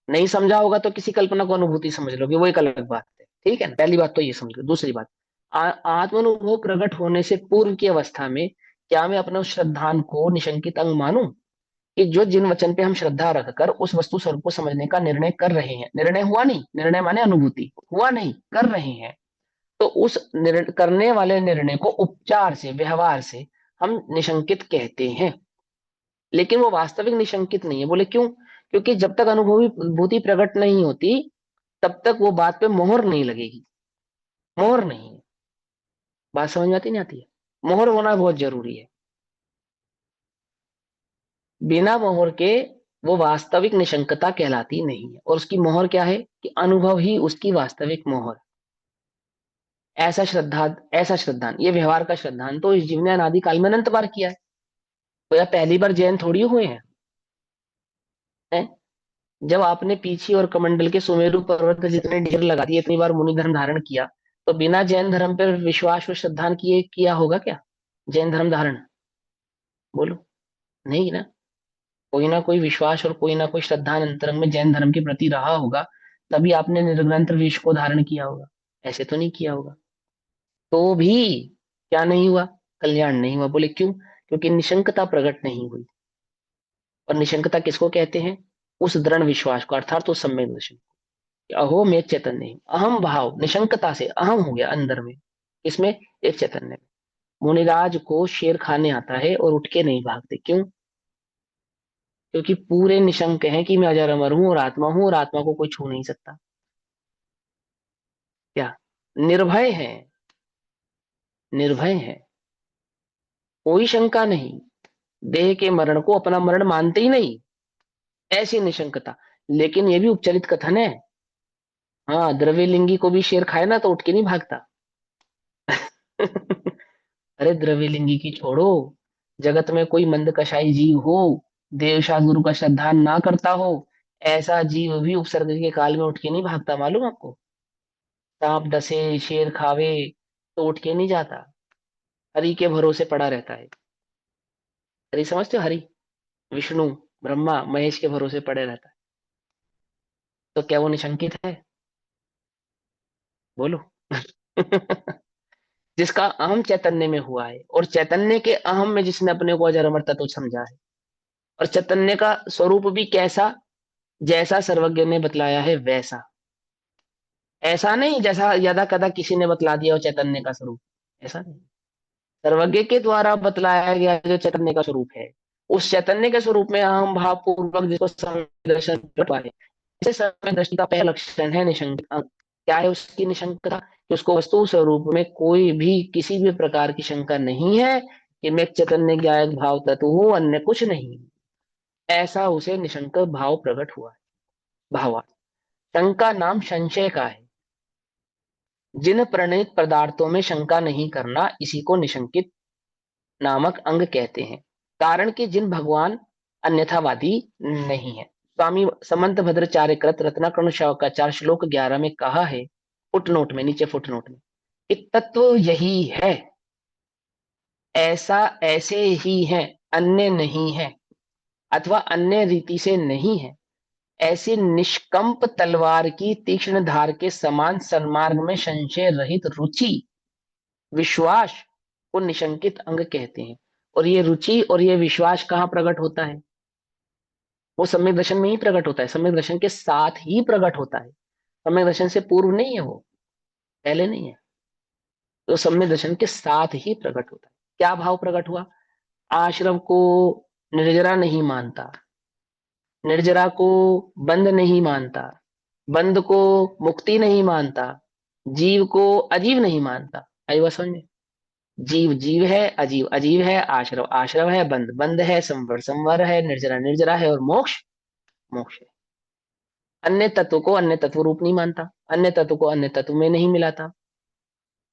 नहीं समझा होगा तो किसी कल्पना को अनुभूति समझ लोगे, वो एक अलग बात है। ठीक है ना? पहली बात तो ये समझ लो। दूसरी बात, आत्मानुभव प्रकट होने से पूर्व की अवस्था में क्या मैं अपने उस श्रद्धान को निशंकित अंग मानूं कि जो जिन वचन पे हम श्रद्धा रखकर उस वस्तु स्वरूप को समझने का निर्णय कर रहे हैं, निर्णय हुआ नहीं, निर्णय माने अनुभूति, हुआ नहीं, कर रहे हैं, तो उस करने वाले निर्णय को उपचार से, व्यवहार से हम निशंकित कहते हैं। लेकिन वो वास्तविक निशंकित नहीं है। बोले क्यों? क्योंकि जब तक अनुभवी भूति प्रकट नहीं होती तब तक वो बात पे मोहर नहीं लगेगी। मोहर नहीं है। बात समझ में आती नहीं आती है? मोहर होना बहुत जरूरी है। बिना मोहर के वो वास्तविक निशंकता कहलाती नहीं है। और उसकी मोहर क्या है कि अनुभव ही उसकी वास्तविक मोहर। ऐसा श्रद्धा, ऐसा श्रद्धान, ये व्यवहार का श्रद्धान तो इस जीव ने अनादि काल में अनंत बार किया है। तो यह पहली बार जैन थोड़ी हुए हैं। जब आपने पीछे और कमंडल के सुमेरु पर्वत में जितने ढेर लगा दिए, इतनी बार मुनि धर्म धारण किया, तो बिना जैन धर्म पर विश्वास और श्रद्धान किए किया होगा क्या जैन धर्म धारण? बोलो। नहीं ना। कोई ना कोई विश्वास और कोई ना कोई श्रद्धान अंतरंग में जैन धर्म के प्रति रहा होगा, तभी आपने निर्ग्रंथ विष को धारण किया होगा। ऐसे तो नहीं किया होगा। तो भी क्या नहीं हुआ? कल्याण नहीं हुआ। बोले क्यों? क्योंकि निशंकता प्रकट नहीं हुई। और निशंकता किसको कहते हैं? उस दृढ़ विश्वास को, अर्थात उस सम्यक दर्शन। अहो मैं एक चैतन्य हूं, अहम भाव निशंकता से अहम हो गया अंदर में। इसमें एक चैतन्य में। मुनिराज को शेर खाने आता है और उठ के नहीं भागते। क्यों? क्योंकि पूरे निशंक हैं कि मैं अजर अमर हूं और आत्मा हूं, और आत्मा को कोई छू नहीं सकता। क्या? निर्भय है, निर्भय है, कोई शंका नहीं। देह के मरण को अपना मरण मानते ही नहीं, ऐसी निशंकता। लेकिन ये भी उपचलित कथन है। हाँ, द्रव्यलिंगी को भी शेर खाए ना तो उठ के नहीं भागता। अरे द्रव्यलिंगी की छोड़ो, जगत में कोई मंद कषाई जीव हो, देवशास्त्र गुरु का श्रद्धान ना करता हो, ऐसा जीव भी उपसर्ग के काल में उठ के नहीं भागता। मालूम आपको? सांप डसे, शेर खावे, तो उठ के नहीं जाता। हरि के भरोसे पड़ा रहता है। हरि समझते हो? हरि, विष्णु, ब्रह्मा, महेश के भरोसे पड़े रहता है। तो क्या वो निशंकित है? बोलो। जिसका अहम चैतन्य में हुआ है, और चैतन्य के अहम में जिसने अपने को अजर अमर तत्व समझा है, और चैतन्य का स्वरूप भी कैसा? जैसा सर्वज्ञ ने बतलाया है वैसा। ऐसा नहीं जैसा यदा कदा किसी ने बतला दिया हो चैतन्य का स्वरूप, ऐसा नहीं। सर्वज्ञ के द्वारा बतलाया गया जो चैतन्य का स्वरूप है, उस चैतन्य के स्वरूप में हम भाव पूर्वक जिसको समय दर्शन कर पाए। इसे समय दृष्टि का पहला लक्षण है निशंक। क्या है उसकी निशंकता? कि उसको वस्तु स्वरूप में कोई भी किसी भी प्रकार की शंका नहीं है कि मैं चैतन्य ज्ञायक भाव तत्व हूं, अन्य कुछ नहीं। ऐसा उसे निशंक भाव प्रकट हुआ है। भावा शंका नाम संशय का है। जिन प्रणीत पदार्थों में शंका नहीं करना, इसी को निशंकित नामक अंग कहते हैं। कारण कि जिन भगवान अन्यथावादी नहीं है। स्वामी समंत भद्राचार्य कृत रत्नाकर्ण शवकाचार श्लोक 11 में कहा है, फुटनोट में, नीचे फुटनोट में, कि तत्व यही है, ऐसा ऐसे ही है, अन्य नहीं है, अथवा अन्य रीति से नहीं है। ऐसी निष्कंप तलवार की तीक्ष्ण धार के समान सन्मार्ग में संशय रहित रुचि, विश्वास को निशंकित अंग कहते हैं। और ये रुचि और ये विश्वास कहाँ प्रकट होता है? वो सम्यक दर्शन में ही प्रकट होता है, सम्यक दर्शन के साथ ही प्रकट होता है। सम्यक दर्शन से पूर्व नहीं है, वो पहले नहीं है। तो सम्यक दर्शन के साथ ही प्रकट होता है। क्या भाव प्रकट हुआ? आश्रम को निर्जरा नहीं मानता, निर्जरा को बंद नहीं मानता, बंद को मुक्ति नहीं मानता, जीव को अजीव नहीं मानता। आई बात समझ में? जीव जीव है, अजीव अजीव है, आश्रव आश्रव है, बंद बंद है, संवर संवर है, निर्जरा निर्जरा है, और मोक्ष मोक्ष है। अन्य तत्व को अन्य तत्व रूप नहीं मानता, अन्य तत्व को अन्य तत्व में नहीं मिलाता।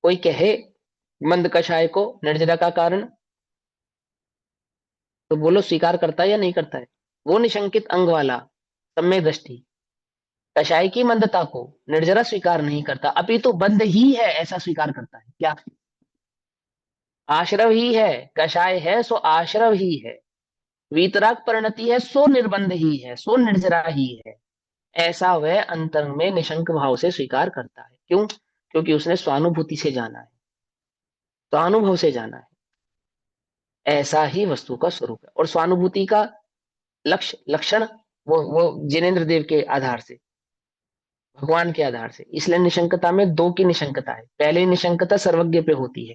कोई कहे मंद कषाय को निर्जरा का कारण, तो बोलो स्वीकार करता है या नहीं करता है? वो निशंकित अंग वाला सम्यक दृष्टि कषाय की मंदता को निर्जरा स्वीकार नहीं करता, अपितु बंद ही है ऐसा स्वीकार करता है। क्या? आश्रव ही है, कषाय है सो आश्रव ही है, वीतराग परिणति है सो निर्बंध ही है, सो निर्जरा ही है। ऐसा वह अंतरंग में निशंक भाव से स्वीकार करता है। क्यों? क्योंकि उसने स्वानुभूति से जाना है, स्वानुभव से जाना है। ऐसा ही वस्तु का स्वरूप है। और स्वानुभूति का लक्ष्य लक्षण वो जिनेन्द्र देव के आधार से, भगवान के आधार से। इसलिए निशंकता में दो की निशंकता है। पहले निशंकता सर्वज्ञ पे होती है,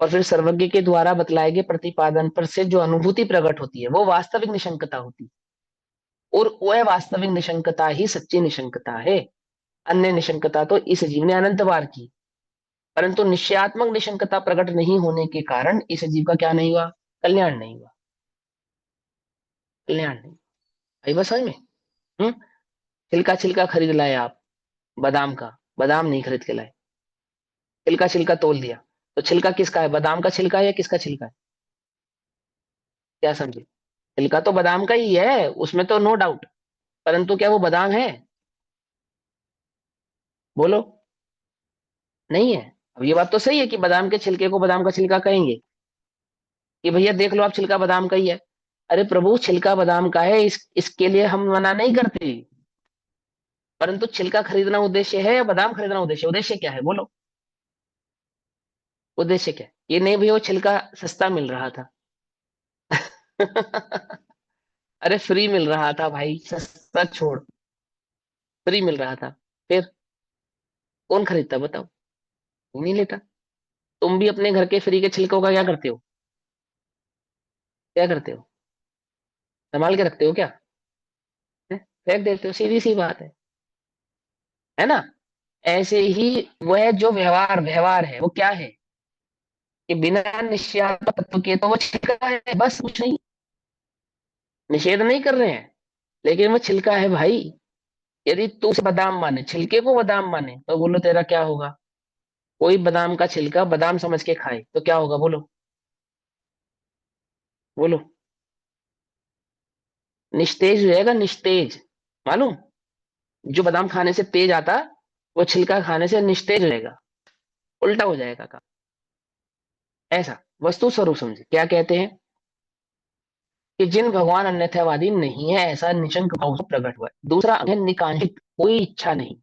और फिर सर्वज्ञ के द्वारा बतलाए गए प्रतिपादन पर से जो अनुभूति प्रकट होती है वो वास्तविक निशंकता होती है। और वह वास्तविक निशंकता ही सच्ची निशंकता है। अन्य निशंकता तो इस जीव ने अनंत बार की, परंतु निश्चयात्मक निशंकता प्रकट नहीं होने के कारण इस जीव का क्या नहीं हुआ? कल्याण नहीं हुआ, कल्याण नहीं। आई बस समझ में? हम्म। छिलका छिलका खरीद लाए आप बादाम का, बादाम नहीं खरीद के लाए, छिलका छिलका तोल दिया, तो छिलका किसका है? बादाम का छिलका है या किसका छिलका है? क्या समझे? छिलका तो बादाम का ही है, उसमें तो नो डाउट, परंतु क्या वो बादाम है? बोलो। नहीं है। अब ये बात तो सही है कि बादाम के छिलके को बादाम का छिलका कहेंगे, कि भैया देख लो आप छिलका बादाम का ही है। अरे प्रभु, छिलका बादाम का है, इसके लिए हम मना नहीं करते, परंतु छिलका खरीदना उद्देश्य है या बादाम खरीदना उद्देश्य? उद्देश्य क्या है बोलो? उद्देश्य क्या है? ये नहीं भैया वो छिलका सस्ता मिल रहा था। अरे फ्री मिल रहा था भाई, सस्ता छोड़, फ्री मिल रहा था, फिर कौन खरीदता बताओ? कोई नहीं लेता। तुम भी अपने घर के फ्री के छिलकों का क्या करते हो? क्या करते हो? संभाल के रखते हो क्या? हैं? फेंक देते हो, सीधी सी बात है ना? ऐसे ही वह जो व्यवहार व्यवहार है वो क्या है? कि बिना निश्चयात्मक तत्व के तो वो छिलका है, बस कुछ नहीं। निषेध नहीं कर रहे हैं, लेकिन वो छिलका है भाई। यदि तू उसे बादाम माने, छिलके को बादाम माने, तो बोलो तेरा क्या होगा? कोई बादाम का छिलका बादाम समझ के खाए तो क्या होगा बोलो? बोलो। निस्तेज हो जाएगा, निस्तेज। मालूम? जो बादाम खाने से तेज आता, वो छिलका खाने से निस्तेज हो जाएगा, उल्टा हो जाएगा काम। ऐसा वस्तु स्वरूप समझे। क्या कहते हैं? कि जिन भगवान अन्यथावादी नहीं है, ऐसा निशंक भाव से प्रकट हुआ है। दूसरा है निकांक्षित, कोई इच्छा नहीं।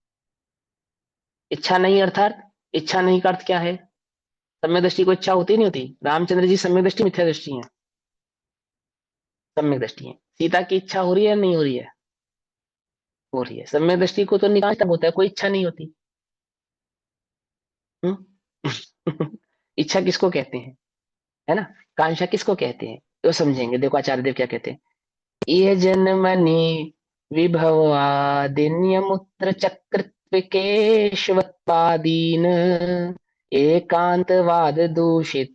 इच्छा नहीं अर्थात, इच्छा नहीं का अर्थ क्या है? सम्यक दृष्टि को इच्छा होती नहीं होती? रामचंद्र जी सम्यक दृष्टि मिथ्या दृष्टि है? सम्यक दृष्टि है। सीता की इच्छा हो रही है नहीं हो रही है? हो रही है। सम्यक दृष्टि को तो निकांश तब होता है, कोई इच्छा नहीं होती। इच्छा किसको कहते हैं, है ना? कांक्षा किसको कहते हैं, तो समझेंगे। देखो आचार्य देव क्या कहते हैं। ये जन्मनि विभवादिन्यमुत्र चक्रत्विकेशवत्पादीन एकांतवाद दूषित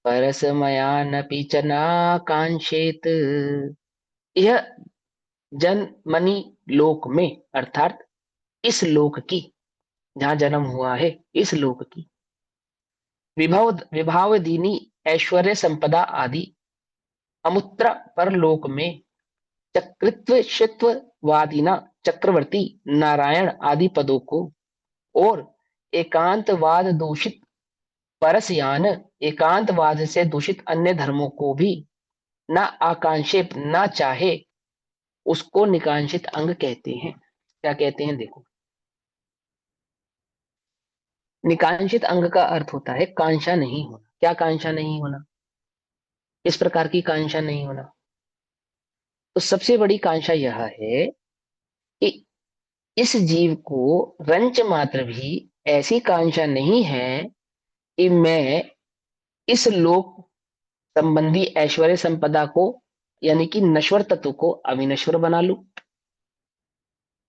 परसमयानपि च नाकांक्षेत। यह जन्मनि लोक में, अर्थात इस लोक की, जहां जन्म हुआ है इस लोक की, विभाव दीनी ऐश्वर्य संपदा आदि अमुत्र परलोक में चक्रित्व शित्व वादिना चक्रवर्ती नारायण आदि पदों को और एकांतवाद दूषित परसयान एकांतवाद से दूषित अन्य धर्मों को भी न आकांक्षेप न चाहे, उसको निकांक्षित अंग कहते हैं। क्या कहते हैं देखो, निकांक्षित अंग का अर्थ होता है कांक्षा नहीं होना। क्या कांक्षा नहीं होना, किस प्रकार की कांक्षा नहीं होना? तो सबसे बड़ी कांक्षा यह है कि इस जीव को रंच मात्र भी ऐसी कांक्षा नहीं है कि मैं इस लोक संबंधी ऐश्वर्य संपदा को, यानी कि नश्वर तत्व को अविनश्वर बना लूं।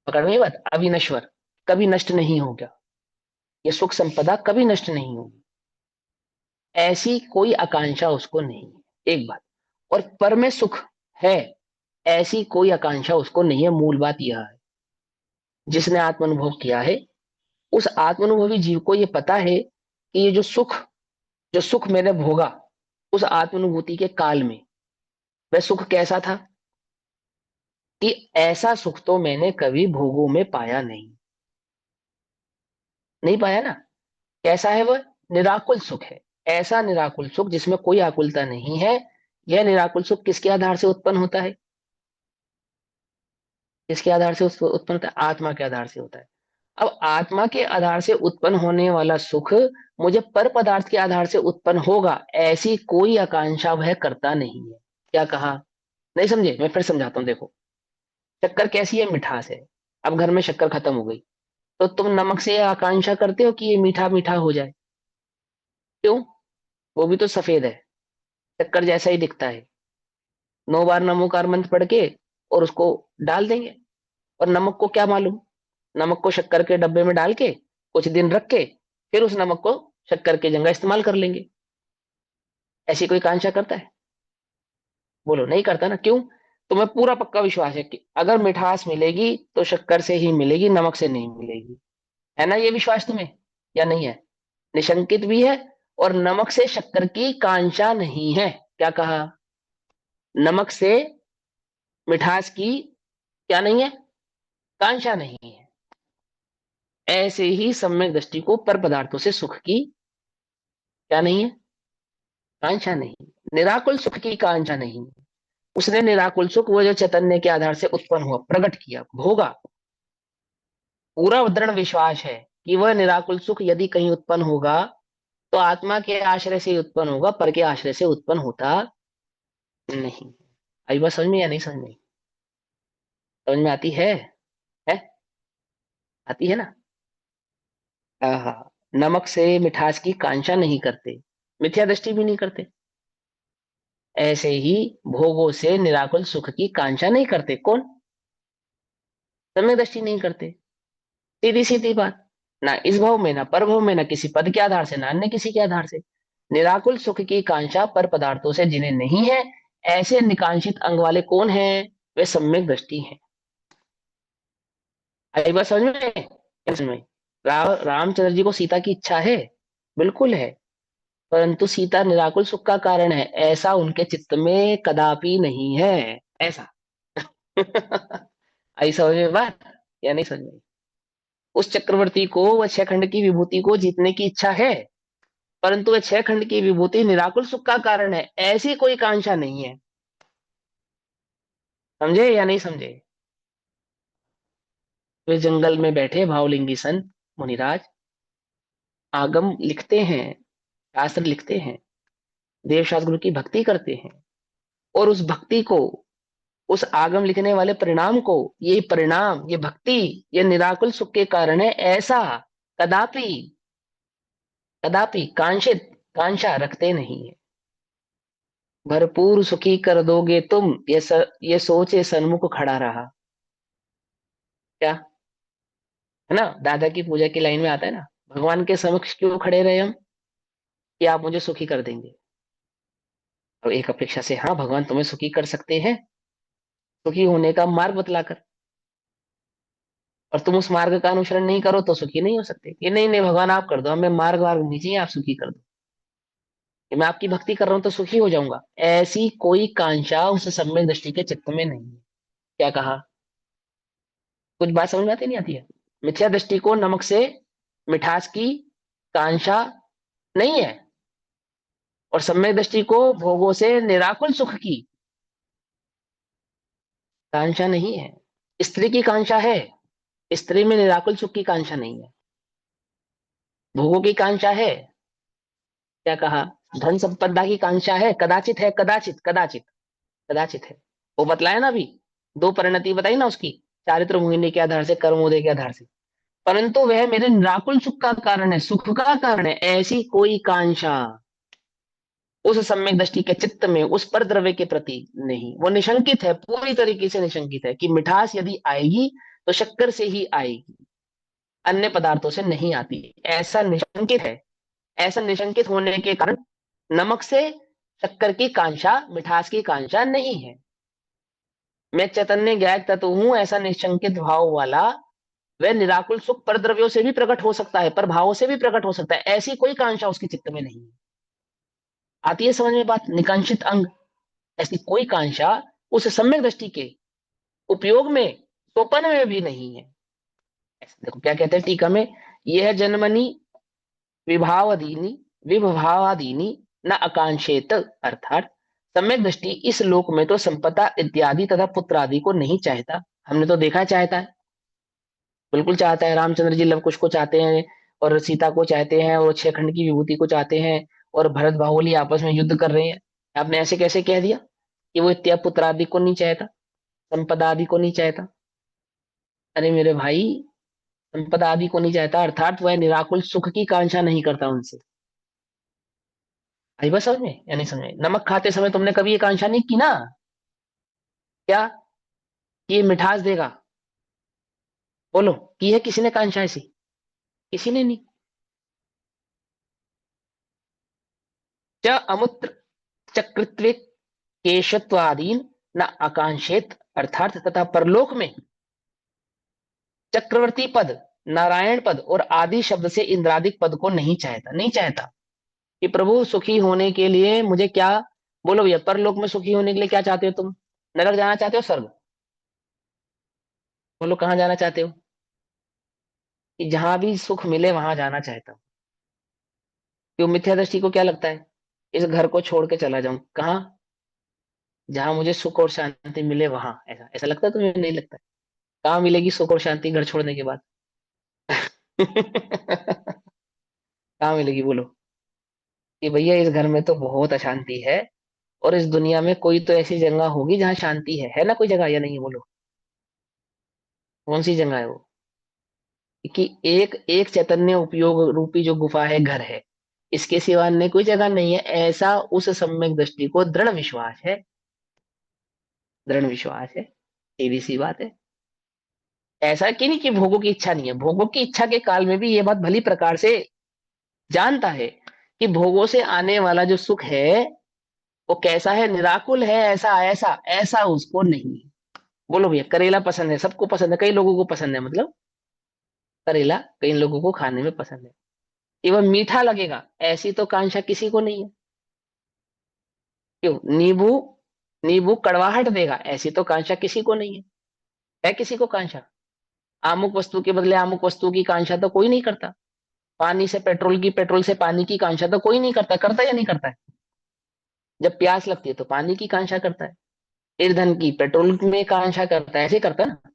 पकड़ में बात, अविनश्वर कभी नष्ट नहीं होगा, ये सुख संपदा कभी नष्ट नहीं होगी, ऐसी कोई आकांक्षा उसको नहीं है। एक बात। और पर में सुख है, ऐसी कोई आकांक्षा उसको नहीं है। मूल बात यह है, जिसने आत्मानुभव किया है उस आत्मानुभवी जीव को यह पता है कि ये जो सुख मैंने भोगा उस आत्मानुभूति के काल में, वह सुख कैसा था कि ऐसा सुख तो मैंने कभी भोगों में पाया नहीं। नहीं पाया ना? कैसा है वह? निराकुल सुख है। ऐसा निराकुल सुख जिसमें कोई आकुलता नहीं है। यह निराकुल सुख किसके आधार से उत्पन्न होता है? किसके आधार से उत्पन्न होता है? आत्मा के आधार से होता है। अब आत्मा के आधार से उत्पन्न होने वाला सुख मुझे पर पदार्थ के आधार से उत्पन्न होगा, ऐसी कोई आकांक्षा वह करता नहीं है। क्या कहा? नहीं समझे? मैं फिर समझाता हूं। देखो, शक्कर कैसी है? मिठास है। अब घर में शक्कर खत्म हो गई, तो तुम नमक से आकांक्षा करते हो कि ये मीठा मीठा हो जाए। क्यों? वो भी तो सफेद है, शक्कर जैसा ही दिखता है। 9 बार नमोकार मंत्र पढ़ के और उसको डाल देंगे। और नमक को क्या मालूम, नमक को शक्कर के डब्बे में डाल के कुछ दिन रख के फिर उस नमक को शक्कर की जगह इस्तेमाल कर लेंगे। ऐसी कोई कांक्षा करता है? बोलो, नहीं करता ना। क्यों? तुम्हें पूरा पक्का विश्वास है कि अगर मिठास मिलेगी तो शक्कर से ही मिलेगी, नमक से नहीं मिलेगी। है ना ये विश्वास तुम्हें, या नहीं है? निशंकित भी है। और नमक से शक्कर की कांक्षा नहीं है। क्या कहा? नमक से मिठास की क्या नहीं है? कांक्षा नहीं है। ऐसे ही सम्यक दृष्टि को पर पदार्थों से सुख की क्या नहीं है? कांक्षा नहीं। निराकुल सुख की कांक्षा नहीं। उसने निराकुल सुख वो जो चैतन्य के आधार से उत्पन्न हुआ, प्रकट किया, भोगा। पूरा दृढ़ विश्वास है कि वह निराकुल सुख यदि कहीं उत्पन्न होगा तो आत्मा के आश्रय से ही उत्पन्न होगा, पर के आश्रय से उत्पन्न होता नहीं। आई बात समझ में या नहीं समझ में? समझ में आती है? आती है ना? आहा, नमक से मिठास की कांक्षा नहीं करते, मिथ्या दृष्टि भी नहीं करते। ऐसे ही भोगों से निराकुल सुख की कांक्षा नहीं करते। कौन? समय दृष्टि नहीं करते। सीधी सीधी बात। ना इस भाव में, ना पर भाव में, ना किसी पद के आधार से, ना अन्य किसी के आधार से। निराकुल सुख की कांक्षा पर पदार्थों से जिन्हें नहीं है, ऐसे निकांक्षित अंग वाले कौन है? वे सम्यक दृष्टि है। आई बात समझ में? क्या समझ में? रामचंद्र जी को सीता की इच्छा है, बिल्कुल है। परंतु सीता निराकुल सुख का कारण है, ऐसा उनके चित्त में कदापि नहीं है। ऐसा। आई समझ में बात या नहीं समझ में? उस चक्रवर्ती को वह 6 खंड की विभूति को जीतने की इच्छा है, परंतु वह 6 खंड की विभूति निराकुल सुख का कारण है, ऐसी कोई कांक्षा नहीं है। समझे या नहीं समझे? वे जंगल में बैठे भावलिंगी संत मुनिराज आगम लिखते हैं, शास्त्र लिखते हैं, देव शास्त्र गुरु की भक्ति करते हैं, और उस भक्ति को उस आगम लिखने वाले परिणाम को, ये परिणाम, ये भक्ति, ये निराकुल सुख के कारण है, ऐसा कदापि कदापि कांक्षित कांक्षा रखते नहीं है। भरपूर सुखी कर दोगे तुम, ये सोचे सन्मुख खड़ा रहा। क्या है ना, दादा की पूजा की लाइन में आता है ना, भगवान के समक्ष क्यों खड़े रहे हम, कि आप मुझे सुखी कर देंगे। और एक अपेक्षा से, हाँ भगवान तुम्हें सुखी कर सकते हैं, सुखी होने का मार्ग बतलाकर, और तुम उस मार्ग का अनुसरण नहीं करो तो सुखी नहीं हो सकते। कि नहीं नहीं भगवान आप कर दो, हमें मार्ग वार्ग नहीं चाहिए, आप सुखी कर दो, कि मैं आपकी भक्ति कर रहा हूं तो सुखी हो जाऊंगा, ऐसी कोई कांक्षा उस सम्यक दृष्टि के चित्त में नहीं है। क्या कहा, कुछ बात समझ में आती नहीं आती है। मिथ्या दृष्टि को नमक से मिठास की कांक्षा नहीं है, और सम्यक दृष्टि को भोगों से निराकुल सुख की कांक्षा नहीं है। स्त्री की कांक्षा है, स्त्री में निराकुल सुख की कांक्षा नहीं है। भोगों की कांक्षा है। क्या कहा, धन संपदा की कांक्षा है, कदाचित है, कदाचित कदाचित कदाचित है। वो बतलाया ना अभी, दो परिणति बताई ना उसकी, चारित्र मोहिनी के आधार से, कर्मोदय के आधार से, परंतु वह मेरे निराकुल सुख का कारण है, सुख का कारण है, ऐसी कोई कांक्षा उस सम्यक दृष्टि के चित्त में उस पर द्रव्य के प्रति नहीं। वो निशंकित है, पूरी तरीके से निशंकित है, कि मिठास यदि आएगी तो शक्कर से ही आएगी, अन्य पदार्थों से नहीं आती, ऐसा निशंकित है। ऐसा निशंकित होने के कारण नमक से शक्कर की कांक्षा, मिठास की कांक्षा नहीं है। मैं चैतन्य ज्ञायक तत्व हूं, ऐसा निशंकित भाव वाला, वह निराकुल सुख पर द्रव्यों से भी प्रकट हो सकता है, पर भावों से भी प्रकट हो सकता है, ऐसी कोई कांक्षा उसके चित्त में नहीं है। आती है समझ में बात, निकांक्षित अंग, ऐसी कोई कांक्षा उस सम्यक दृष्टि के उपयोग में सोपन में भी नहीं है। देखो क्या कहते हैं टीका में, यह जन्मनि विभावादीनी विभावादीनी न आकांक्षेत, अर्थात सम्यक दृष्टि इस लोक में तो संपदा इत्यादि तथा पुत्र आदि को नहीं चाहता। हमने तो देखा है, चाहता है, बिल्कुल चाहता है। रामचंद्र जी लव कुश को चाहते हैं, और सीता को चाहते हैं, और 6 खंड की विभूति को चाहते हैं, और भरत बाहुली आपस में युद्ध कर रहे हैं। आपने ऐसे कैसे कह दिया कि वो इत्या पुत्र आदि को नहीं चाहता, संपदा आदि को नहीं चाहता। अरे मेरे भाई, संपदा आदि को नहीं चाहता अर्थात वह निराकुल सुख की कांक्षा नहीं करता उनसे। आई बात समझ में या नहीं समझ में। नमक खाते समय तुमने कभी ये कांक्षा नहीं की ना, क्या कि ये मिठास देगा, बोलो, की है किसी ने कांक्षा ऐसी, किसी ने नहीं। च अमुत्र चक्रित्व केशत्वादीन न आकांक्षेत, अर्थात तथा परलोक में चक्रवर्ती पद, नारायण पद और आदि शब्द से इंद्रादिक पद को नहीं चाहता, नहीं चाहता। कि प्रभु सुखी होने के लिए मुझे क्या, बोलो भैया, परलोक में सुखी होने के लिए क्या चाहते हो तुम, नरक जाना चाहते हो, स्वर्ग, बोलो कहाँ जाना चाहते हो। कि जहां भी सुख मिले वहां जाना चाहता हूँ। क्यों, मिथ्या दृष्टि को क्या लगता है, इस घर को छोड़ के चला जाऊं, कहाँ, जहां मुझे सुख और शांति मिले वहां, ऐसा ऐसा लगता है तुम्हें, नहीं लगता है। कहाँ मिलेगी सुख और शांति घर छोड़ने के बाद। कहाँ मिलेगी बोलो, कि भैया इस घर में तो बहुत अशांति है, और इस दुनिया में कोई तो ऐसी जगह होगी जहाँ शांति है ना कोई जगह, या नहीं बोलो, कौन सी जगह है वो। कि एक एक चैतन्य उपयोग रूपी जो गुफा है, घर है, इसके सिवा अन्य कोई जगह नहीं है, ऐसा उस सम्यक दृष्टि को दृढ़ विश्वास है, दृढ़ विश्वास है, सीधी सी बात है। ऐसा कि नहीं कि भोगों की इच्छा नहीं है, भोगों की इच्छा के काल में भी ये बात भली प्रकार से जानता है कि भोगों से आने वाला जो सुख है वो कैसा है, निराकुल है, ऐसा ऐसा ऐसा उसको नहीं है। बोलो भैया, करेला पसंद है, सबको पसंद है, कई लोगों को पसंद है, मतलब करेला कई लोगों को खाने में पसंद है, एवं मीठा लगेगा, ऐसी तो कांक्षा किसी को नहीं है। क्यों, नींबू, नींबू कड़वाहट देगा, ऐसी तो कांक्षा किसी को नहीं है। है किसी को कांक्षा, अमुक वस्तु के बदले अमुक वस्तु की कांक्षा तो कोई नहीं करता। पानी से पेट्रोल की, पेट्रोल से पानी की कांक्षा तो कोई नहीं करता, करता या नहीं करता है। जब प्यास लगती है तो पानी की कांक्षा करता है, ईंधन की पेट्रोल में कांक्षा करता है, ऐसे करता है ना।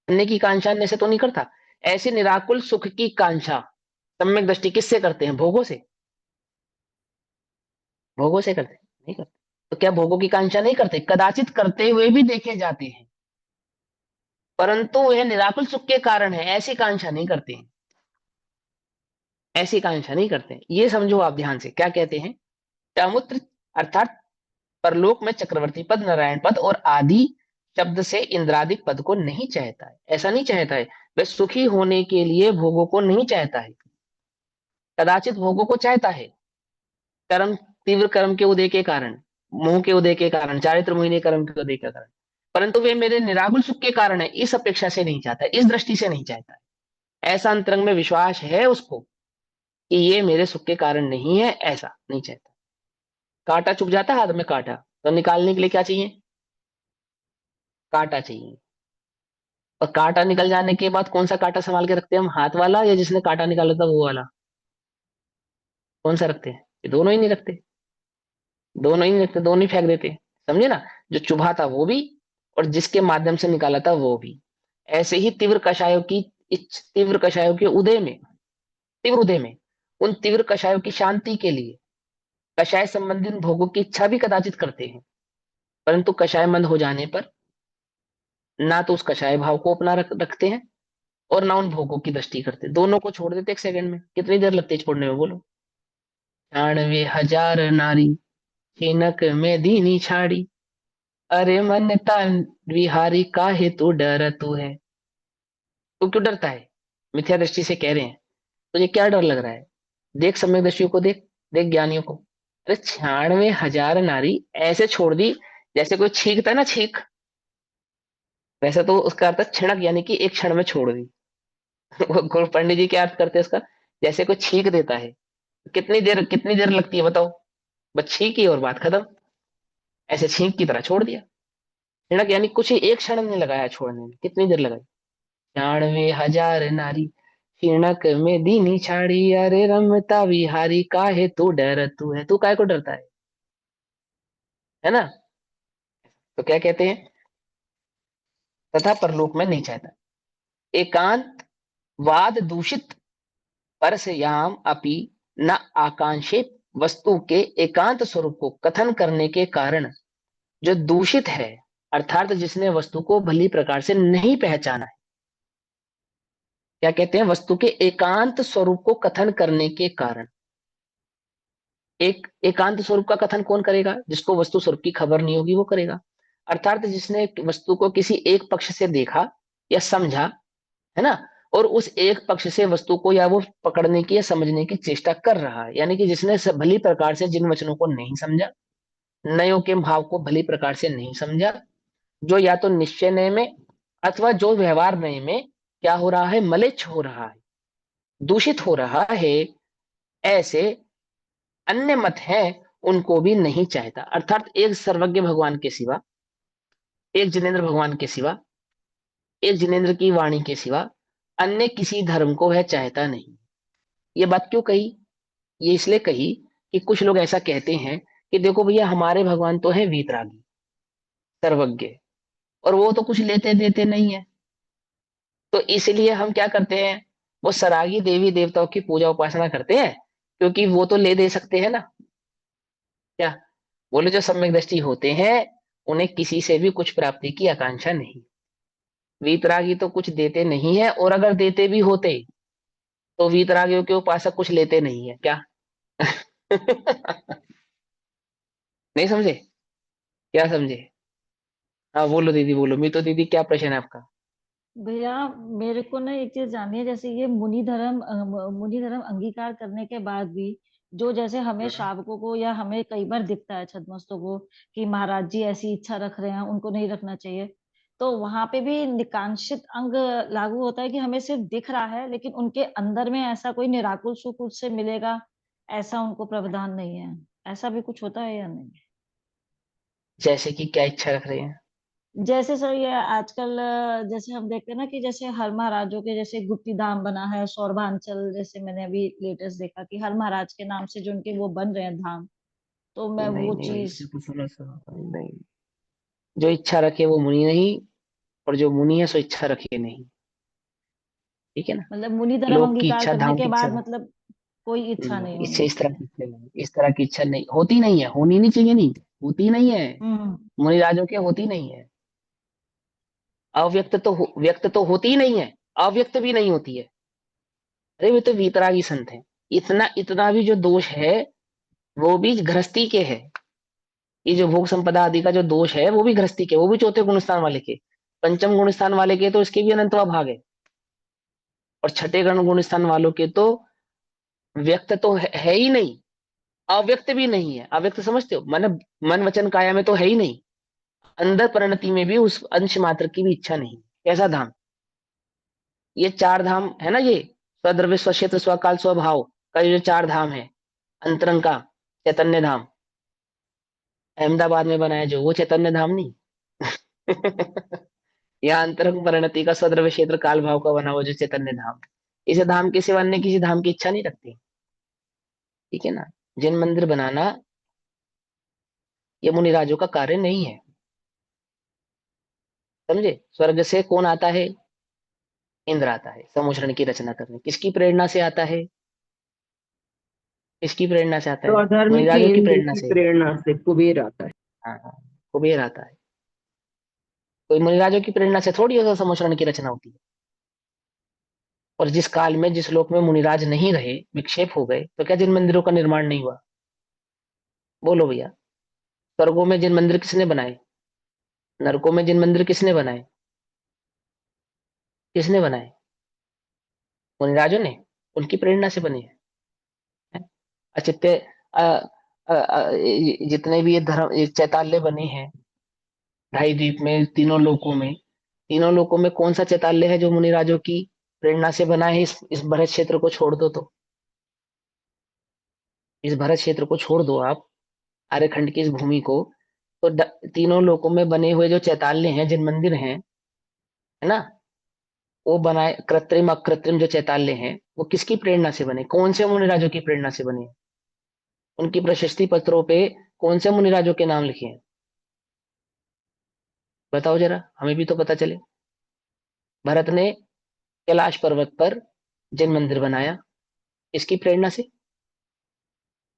अन्य की कांक्षा अन्य से तो नहीं करता। ऐसे निराकुल सुख की कांक्षा सम्यक दृष्टि किससे करते हैं, भोगों से, भोगों से करते हैं, नहीं करते। तो क्या भोगों की कांक्षा नहीं करते? कदाचित करते हुए भी देखे जाते हैं, परंतु वह निराकुल सुख के कारण है, ऐसी कांक्षा नहीं करते हैं, ऐसी कांक्षा नहीं करते हैं। ये समझो आप ध्यान से, क्या कहते हैं? चामुत्र अर्थात परलोक में चक्रवर्ती पद, नारायण पद और आदि शब्द से इंद्रादिक पद को नहीं चाहता है, ऐसा नहीं चाहता है। वह सुखी होने के लिए भोगों को नहीं चाहता है, कदाचित भोगों को चाहता है, कर्म, तीव्र कर्म के उदय के कारण, मोह के उदय के कारण, चारित्र मोहिनी कर्म के उदय के कारण, परंतु वे मेरे निराकुल सुख के कारण है, इस अपेक्षा से नहीं चाहता, इस दृष्टि से नहीं चाहता है। ऐसा अंतरंग में विश्वास है उसको कि ये मेरे सुख के कारण नहीं है, ऐसा नहीं चाहता। कांटा चुभ जाता है हाथ में, कांटा तो निकालने के लिए क्या चाहिए? कांटा चाहिए। और कांटा निकल जाने के बाद कौन सा कांटा संभाल के रखते हैं हम, हाथ वाला या जिसने कांटा निकाला था वो वाला? कौन सा रखते हैं? ये दोनों ही नहीं रखते, दोनों ही नहीं रखते, दोनों ही फेंक देते हैं। समझे ना? जो चुभा था वो भी, और जिसके माध्यम से निकाला था वो भी। ऐसे ही तीव्र कषायों की तीव्र कषायों के उदय में, तीव्र उदय में उन तीव्र कषायों की शांति के लिए कषाय संबंधित भोगों की इच्छा भी कदाचित करते हैं, परंतु कषाय मंद हो जाने पर ना तो उस कषाय भाव को अपना रखते हैं और ना उन भोगों की दृष्टि करते, दोनों को छोड़ देते एक सेकंड में। कितनी देर लगती है छोड़ने में, बोलो? 98,000 नारी छीनक में दीनी छाड़ी, अरे मन तान विहारी काहे तू डर तू है। तू क्यों डरता है? मिथ्या दृष्टि से कह रहे हैं, तुझे क्या डर लग रहा है? देख सम्यक दृष्टियों को, देख, देख ज्ञानियों को। अरे 96,000 नारी ऐसे छोड़ दी, जैसे कोई छींकता है ना, छींक, वैसे तो उसका अर्थ है छिणक, यानी कि एक क्षण में छोड़ दी। वो गुरु पंडित जी क्या अर्थ करते हैं उसका? जैसे कोई छींक देता है, कितनी देर लगती है बताओ? बस छींकी और बात खत्म, ऐसे छींक की तरह छोड़ दिया। छिणक यानी कुछ ही एक क्षण ने लगाया छोड़ने में, कितनी देर लगाई? 96,000 नारी छिणक में दीनी छाड़ी, अरे रमता विहारी काहे तू डर तू है। तू काहे को डरता है ना? तो क्या कहते हैं? तथा परलोक में नहीं चाहता। एकांत वाद दूषित परसयाम अपि न आकांक्षित वस्तु के एकांत स्वरूप को कथन करने के कारण, जो दूषित है अर्थात जिसने वस्तु को भली प्रकार से नहीं पहचाना है, क्या कहते हैं? वस्तु के एकांत स्वरूप को कथन करने के कारण। एक एकांत स्वरूप का कथन कौन करेगा? जिसको वस्तु स्वरूप की खबर नहीं होगी वो करेगा। अर्थात जिसने वस्तु को किसी एक पक्ष से देखा या समझा, है ना, और उस एक पक्ष से वस्तु को या वो पकड़ने की या समझने की चेष्टा कर रहा है, यानी कि जिसने भली प्रकार से जिन वचनों को नहीं समझा, नयों के भाव को भली प्रकार से नहीं समझा, जो या तो निश्चय नय में अथवा जो व्यवहार नय में क्या हो रहा है, मलेच्छ हो रहा है, दूषित हो रहा है, ऐसे अन्य मत हैं, उनको भी नहीं चाहता। अर्थात एक सर्वज्ञ भगवान के सिवा, एक जिनेन्द्र भगवान के सिवा, एक जिनेन्द्र की वाणी के सिवा अन्य किसी धर्म को वह चाहता नहीं। ये बात क्यों कही? ये इसलिए कही कि कुछ लोग ऐसा कहते हैं कि देखो भैया, हमारे भगवान तो है वीतरागी, सर्वज्ञ, और वो तो कुछ लेते देते नहीं है, तो इसलिए हम क्या करते हैं, वो सरागी देवी देवताओं की पूजा उपासना करते हैं, क्योंकि वो तो ले दे सकते हैं ना। क्या बोले? जो सम्यक दृष्टि होते हैं उन्हें किसी से भी कुछ प्राप्ति की आकांक्षा नहीं। वीतरागी तो कुछ देते नहीं है, और अगर देते भी होते तो वीतरागियों के उपासक कुछ लेते नहीं है क्या? नहीं समझे? क्या समझे? हाँ बोलो दीदी, बोलो। मीतो दीदी, क्या प्रश्न है आपका? भैया, मेरे को ना एक चीज जाननी है। जैसे ये मुनि धर्म अंगीकार करने के बाद भी जो, जैसे हमें श्रावकों को या हमें कई बार दिखता है छद्मस्तों को कि महाराज जी ऐसी इच्छा रख रहे हैं, उनको नहीं रखना चाहिए, तो वहां पे भी निकांक्षित अंग लागू होता है कि हमें सिर्फ दिख रहा है, लेकिन उनके अंदर में ऐसा कोई निराकुल सुख उससे मिलेगा, ऐसा उनको प्रावधान नहीं है। ऐसा भी कुछ होता है या नहीं? जैसे कि क्या इच्छा रख रहे हैं? जैसे सर, ये आजकल जैसे हम देखते हैं ना कि जैसे हर महाराजों के जैसे गुप्ती धाम बना है, सौरभांचल, जैसे मैंने अभी लेटेस्ट देखा कि हर महाराज के नाम से जो उनके वो बन रहे हैं धाम, तो मैं नहीं वो नहीं नहीं, चीज। सिर्फ सुनो सुनो, नहीं। जो इच्छा रखे वो मुनि नहीं, और जो मुनि है सो इच्छा रखे नहीं। ठीक है ना? मतलब मुनि धर्म लोक की अंगीकार इच्छा, करने धाम के की इच्छा बाद नहीं। मतलब कोई इच्छा नहीं इससे होनी इस तरह चाहिए। की इच्छा नहीं, इस तरह की इच्छा नहीं होती, नहीं है, होनी नहीं चाहिए, नहीं। होती नहीं है, हम्म। मुनिराजों के होती नहीं है। व्यक्त तो होती ही नहीं है, अव्यक्त भी नहीं होती है। अरे वे तो वीतरागी संत है। इतना इतना भी जो दोष है वो भी गृहस्थी के है। ये जो भोग संपदा आदि का जो दोष है वो भी गृहस्थी के, वो भी चौथे गुण स्थान वाले के। पंचम गुण स्थान वाले के तो इसके भी अनंतवा भाग है। और छठे गुण स्थान वालों के तो व्यक्त तो है ही नहीं, अव्यक्त भी नहीं है। अव्यक्त समझते हो, मन मन वचन काया में तो है ही नहीं। अंदर परिणति में भी उस अंश मात्र की भी इच्छा नहीं। कैसा धाम? ये चार धाम है ना, ये स्वद्रव्य स्वक्षेत्र स्वकाल स्वभाव का ये जो चार धाम है, अंतरंग का चैतन्य धाम, अहमदाबाद में बनाया जो, वो चैतन्य धाम नहीं। यहाँ अंतरंग परिणति का स्वद्रव्य क्षेत्र काल भाव का बना हुआ जो चैतन्य धाम, इस धाम के सिवा अन्य किसी धाम की इच्छा नहीं रखती। ठीक है ना? जिन मंदिर बनाना ये मुनिराजों का कार्य नहीं है। समझे? स्वर्ग से कौन आता है? इंद्र आता है समुद्रण की रचना करने। किसकी प्रेरणा से आता है? किसकी प्रेरणा से आता तो है? अधर्म के मुनिराजों की इंद्र प्रेरणा की से। प्रेरणा से कुबेर आता है। हाँ हाँ, कुबेर आता है। कोई मुनिराजों की प्रेरणा से थोड़ी ऐसा समुद्रण की रचना होती है। और जिस काल में जिस लोक में मुनिराज नहीं रहे, विक्षेप हो गए, तो क्या जिन मंदिरों का निर्माण नहीं हुआ? बोलो भैया। स्वर्गों में जिन मंदिर किसने बनाए? नरकों में जिन मंदिर किसने बनाए? किसने बनाए? मुनिराजों ने। उनकी प्रेरणा से बने हैं। हैं? अचित्य जितने भी ये धर्म ये चैताल्य बने हैं ढाई द्वीप में, तीनों लोकों में कौन सा चैताल्य है जो मुनिराजों की प्रेरणा से बना है? इस भरत क्षेत्र को छोड़ दो तो, इस भरत क्षेत्र को छोड़ दो आप, आर्यखंड की इस भूमि को, तो तीनों लोकों में बने हुए जो चैताल्य हैं, जिन मंदिर हैं, है ना, वो बनाए कृत्रिम अकृत्रिम जो चैताल्य हैं, वो किसकी प्रेरणा से बने? कौन से मुनिराजों की प्रेरणा से बने? उनकी प्रशस्ति पत्रों पे कौन से मुनिराजों के नाम लिखे हैं? बताओ जरा, हमें भी तो पता चले। भरत ने कैलाश पर्वत पर जिन मंदिर बनाया, इसकी प्रेरणा से।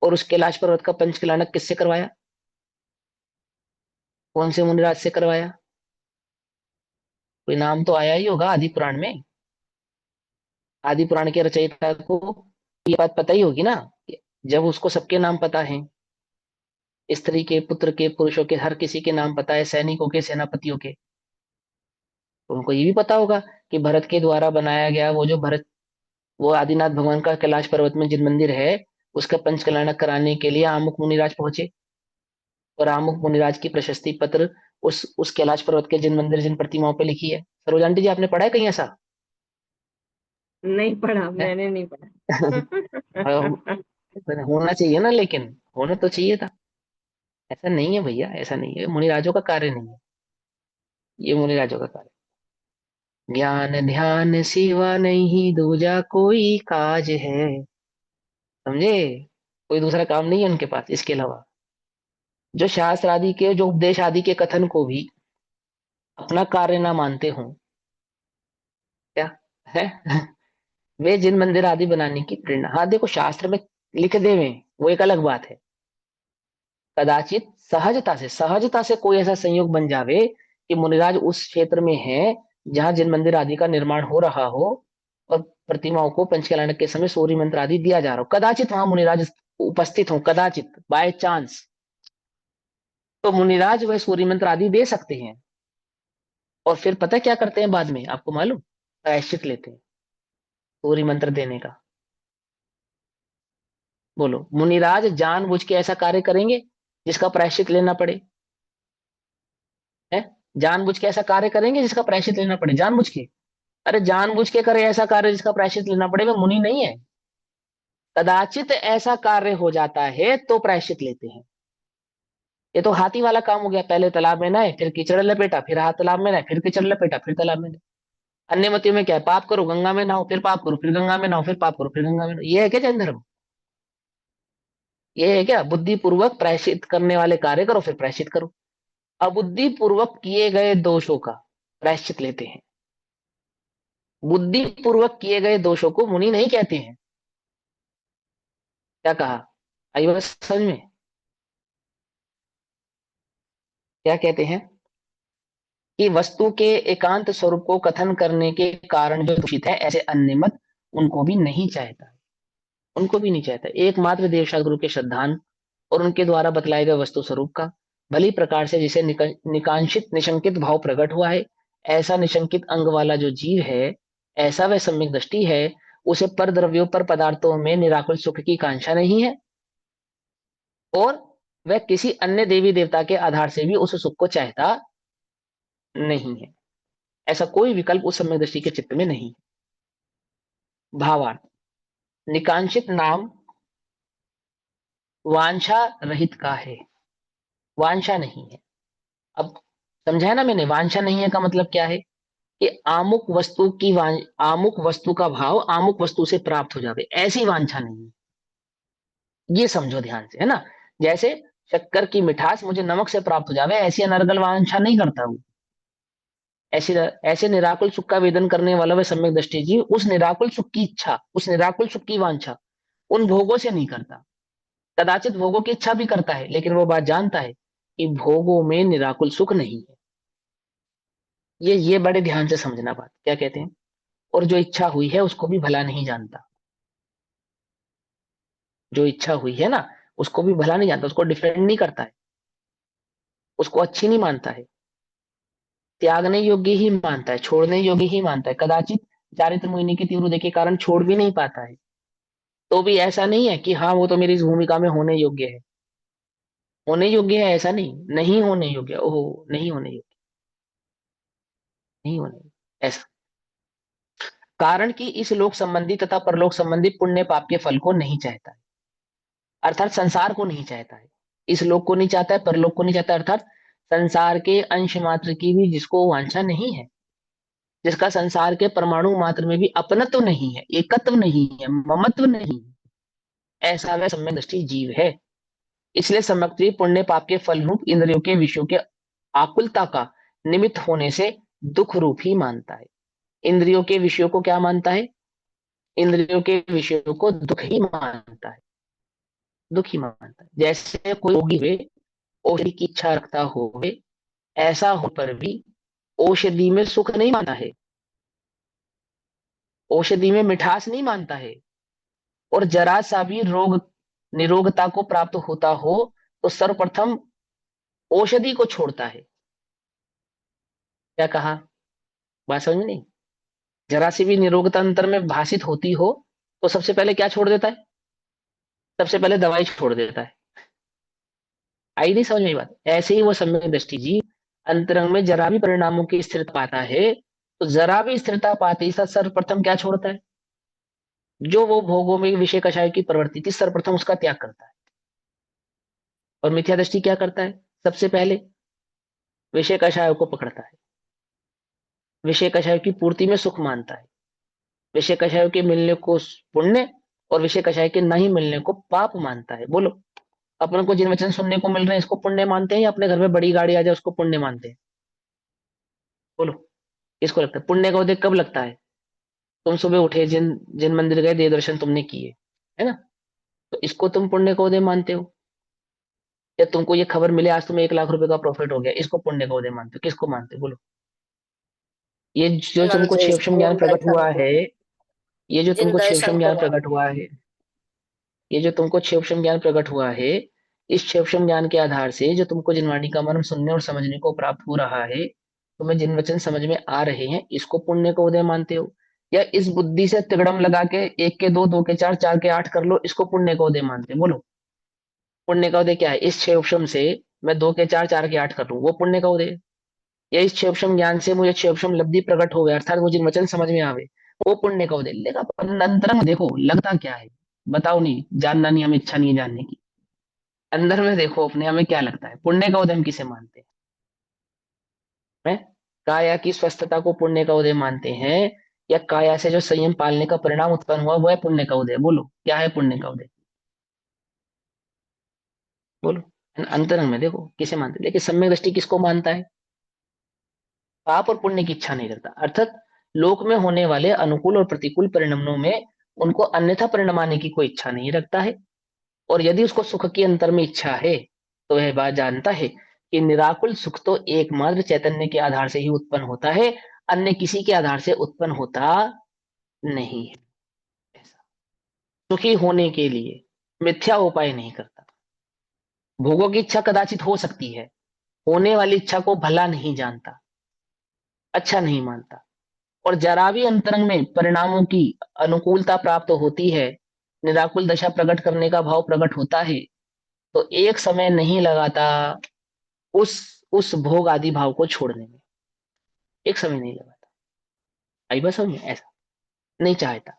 और उस कैलाश पर्वत का पंचकलानक किससे करवाया? कौन से मुनिराज से करवाया? कोई नाम तो आया ही होगा आदि पुराण में। आदि पुराण के रचयिता को ये बात पता ही होगी ना, कि जब उसको सबके नाम पता है, स्त्री के, पुत्र के, पुरुषों के, हर किसी के नाम पता है, सैनिकों के, सेनापतियों के, तो उनको ये भी पता होगा कि भरत के द्वारा बनाया गया वो जो भरत, वो आदिनाथ भगवान का कैलाश पर्वत में जिन मंदिर है, उसका पंचकल्याणक कराने के लिए आमुक मुनिराज पहुंचे। और आमुक मुनिराज की प्रशस्ति पत्र उस कैलाश पर्वत के जिन मंदिर जिन प्रतिमाओं पे लिखी है। सरोज आंटी जी, आपने पढ़ा है कहीं ऐसा? नहीं पढ़ा, है? मैंने नहीं पढ़ा। होना चाहिए ना, लेकिन होना तो चाहिए था। ऐसा नहीं है भैया, ऐसा नहीं है, मुनिराजों का कार्य नहीं है। ये मुनिराजों का कार्य। ज्ञान ध्यान सिवा नहीं दूजा कोई काज है। समझे? कोई दूसरा काम नहीं है उनके पास इसके अलावा। जो शास्त्र आदि के, जो उपदेश आदि के कथन को भी अपना कार्य ना मानते हो, क्या है? वे जिन मंदिर आदि बनाने की प्रेरणा, हाँ देखो शास्त्र में लिख दे हुए हैं, वो एक अलग बात है। कदाचित सहजता से कोई ऐसा संयोग बन जावे कि मुनिराज उस क्षेत्र में है जहां जिन मंदिर आदि का निर्माण हो रहा हो, और प्रतिमाओं को पंचकल्याणक के समय सूर्य मंत्र आदि दिया जा रहा हो, कदाचित वहां मुनिराज उपस्थित हो, कदाचित बाय चांस, तो मुनिराज वह सूर्य मंत्र आदि दे सकते हैं। और फिर पता है क्या करते हैं बाद में, आपको मालूम? प्रायश्चित लेते हैं सूर्य मंत्र देने का। बोलो, मुनिराज जानबूझ के ऐसा कार्य करेंगे जिसका प्रायश्चित लेना पड़े? है? जानबूझ के ऐसा कार्य करेंगे जिसका प्रायश्चित लेना पड़े? जानबूझ के? अरे जानबूझ के करे ऐसा कार्य जिसका प्रायश्चित लेना पड़े, वे मुनि नहीं है। कदाचित ऐसा कार्य हो जाता है तो प्रायश्चित लेते हैं। ये तो हाथी वाला काम हो गया, पहले तालाब में नहाए, फिर कीचड़ लपेटा, फिर हाथ तालाब में नहाए, फिर कीचड़ लपेटा, फिर तालाब में नहाए। अन्य मतियों में क्या है? पाप करो गंगा में नहाओ, फिर पाप करो, फिर गंगा में नहाओ, फिर पाप करो, फिर गंगा में नहाओ। ये है क्या जैन धर्म? ये है क्या? बुद्धि पूर्वक प्रायश्चित करने वाले कार्य करो, फिर प्रायश्चित करो। अबुद्धि पूर्वक किए गए दोषों का प्रायश्चित लेते हैं। बुद्धि पूर्वक किए गए दोषों को मुनि नहीं कहते हैं। क्या कहा? आई बात समझ में? क्या कहते हैं कि वस्तु के एकांत स्वरूप को कथन करने के कारण जो दूषित है, ऐसे अन्य मत उनको भी नहीं चाहता, उनको भी नहीं चाहता। एकमात्र देवशास्त्र गुरु के श्रद्धान और उनके द्वारा बतलाए गए वस्तु स्वरूप का भली प्रकार से जिसे निकांक्षित निशंकित भाव प्रकट हुआ है, ऐसा निशंकित अंग वाला जो जीव है, ऐसा वह सम्यक दृष्टि है, उसे पर द्रव्यों पर पदार्थों में निराकुल सुख की कांक्षा नहीं है, और वह किसी अन्य देवी देवता के आधार से भी उस सुख को चाहता नहीं है। ऐसा कोई विकल्प उस सम्यक दृष्टि के चित्त में नहीं है। भावार्थ, निकांक्षित नाम वांछा रहित का है, वांछा नहीं है। अब समझाया ना मैंने, वांछा नहीं है का मतलब क्या है कि आमुक वस्तु की आमुक वस्तु का भाव आमुक वस्तु से प्राप्त हो जावे, ऐसी वांछा नहीं है। ये समझो ध्यान से, है ना। जैसे शक्कर की मिठास मुझे नमक से प्राप्त हो जावे, ऐसी अनर्गल वांछा नहीं करता हूं। ऐसे ऐसे निराकुल सुख का वेदन करने वाला वह सम्यक दृष्टि जीव उस निराकुल सुख की इच्छा, उस निराकुल सुख की वांछा उन भोगों से नहीं करता। कदाचित भोगों की इच्छा भी करता है, लेकिन वो बात जानता है कि भोगों में निराकुल सुख नहीं है। ये बड़े ध्यान से समझना बात, क्या कहते हैं। और जो इच्छा हुई है उसको भी भला नहीं जानता, जो इच्छा हुई है ना उसको भी भला नहीं जानता, उसको डिफेंड नहीं करता है, उसको अच्छी नहीं मानता है, त्यागने योग्य ही मानता है, छोड़ने योग्य ही मानता है। कदाचित चारित्र मोहिनी की तीव्र उदय के कारण छोड़ भी नहीं पाता है, तो भी ऐसा नहीं है कि हाँ वो तो मेरी इस भूमिका में होने योग्य है, होने योग्य है, ऐसा नहीं, नहीं होने योग्य, ओहो नहीं होने योग्य, नहीं होने योग्य, ऐसा। कारण कि इस लोक संबंधी तथा परलोक संबंधी पुण्य पाप के फल को नहीं चाहता है, अर्थात संसार को नहीं चाहता है, इस लोक को नहीं चाहता है, परलोक को नहीं चाहता, अर्थात संसार के अंश मात्र की भी जिसको वांछा नहीं है, जिसका संसार के परमाणु मात्र में भी अपनत्व नहीं है, एकत्व नहीं है, ममत्व नहीं है, ऐसा वह सम्यक दृष्टि जीव है। इसलिए सम्यक दृष्टि पुण्य पाप के फल रूप इंद्रियों के विषयों के आकुलता का निमित्त होने से दुख रूप ही मानता है। इंद्रियों के विषयों को क्या मानता है, इंद्रियों के विषयों को दुख ही मानता है, दुख ही मानता है। जैसे कोई रोगी हुए औषधि की इच्छा रखता हो, ऐसा हो पर भी औषधि में सुख नहीं मानता है, औषधि में मिठास नहीं मानता है, और जरा सा भी रोग निरोगता को प्राप्त होता हो तो सर्वप्रथम औषधि को छोड़ता है। क्या कहा, बात समझ में नहीं। जरा सी भी निरोगता अंतर में भाषित होती हो तो सबसे पहले क्या छोड़ देता है, सबसे पहले दवाई छोड़ देता है। आई नहीं समझ में ये बात। ऐसे ही वो सम्यक दृष्टि जी अंतरंग में जरा भी परिणामों की स्थिरता पाता है तो जरा भी स्थिरता पाते ही सर्वप्रथम क्या छोड़ता है, जो वो भोगों में विषय कषाय की प्रवृत्ति थी सर्वप्रथम उसका त्याग करता है। और मिथ्या दृष्टि क्या करता है, सबसे पहले विषय कषायों को पकड़ता है, विषय कषायों की पूर्ति में सुख मानता है, विषय कषायों के मिलने को पुण्य और विषय कषाय के नहीं मिलने को पाप मानता है। बोलो, अपन को जिन वचन सुनने को मिल रहे हैं इसको पुण्य मानते हैं, या अपने घर में बड़ी गाड़ी आ जाए उसको पुण्य मानते हैं। बोलो, किसको लगता है पुण्य का उदय कब लगता है, तुम सुबह उठे, जिन जिन मंदिर गए, देव दर्शन तुमने किए, है ना, तो इसको तुम पुण्य का उदय मानते हो। या तुमको ये खबर मिले आज तुम्हें 1 लाख रुपए का प्रॉफिट हो गया, इसको पुण्य का उदय मानते हो, किसको मानते हो बोलो। ये जो तुमको क्षेपक्षम ज्ञान प्रकट हुआ है, ये जो तुमको क्षेपक्षम ज्ञान प्रकट हुआ है, ये जो तुमको क्षेपक्षम ज्ञान प्रकट हुआ है, इस क्षेपक्षम ज्ञान के आधार से जो तुमको जिनवाणी का मर्म सुनने और समझने को प्राप्त हो रहा है, तुम्हें जिन वचन समझ में आ रहे हैं, इसको पुण्य का उदय मानते हो। या इस बुद्धि से तिगड़म लगा के 1 के 2, 2 के 4, 4 के 8 कर लो, इसको पुण्य का उदय मानते हो। बोलो, पुण्य का उदय क्या है, इस क्षेपक्षम से मैं 2 के 4, 4 के 8 कर लूं, वो पुण्य का उदय है। या इस क्षेपक्षम ज्ञान से मुझे क्षेपक्षम लब्धि प्रकट हो गया, अर्थात वो जिन वचन समझ में आवे, वो पुण्य का उदय। लेकिन अंतरंग देखो लगता क्या है, बताओ, नहीं जानना, नहीं हमें इच्छा नहीं है जानने की। अंदर में देखो अपने, हमें क्या लगता है पुण्य का उदय हम किसे मानते हैं। काया की स्वस्थता को पुण्य का उदय मानते हैं, या काया से जो संयम पालने का परिणाम उत्पन्न हुआ वो है पुण्य का उदय। बोलो, क्या है पुण्य का उदय, बोलो। अंतरंग में देखो किसे मानते हैं। लेकिन सम्यक दृष्टि किसको मानता है, पाप और पुण्य की इच्छा नहीं करता, अर्थात लोक में होने वाले अनुकूल और प्रतिकूल परिणामों में उनको अन्यथा परिणमाने की कोई इच्छा नहीं रखता है। और यदि उसको सुख की अंतर में इच्छा है तो वह बात जानता है कि निराकुल सुख तो एकमात्र चैतन्य के आधार से ही उत्पन्न होता है, अन्य किसी के आधार से उत्पन्न होता नहीं है। ऐसा सुखी होने के लिए मिथ्या उपाय नहीं करता। भोगों की इच्छा कदाचित हो सकती है, होने वाली इच्छा को भला नहीं जानता, अच्छा नहीं मानता, और जरा भी अंतरंग में परिणामों की अनुकूलता प्राप्त होती है, निराकुल दशा प्रकट करने का भाव प्रकट होता है, तो एक समय नहीं लगाता उस उस भोग आदि भाव को छोड़ने में, एक समय नहीं लगाता। आई बस समझ में? ऐसा नहीं चाहता।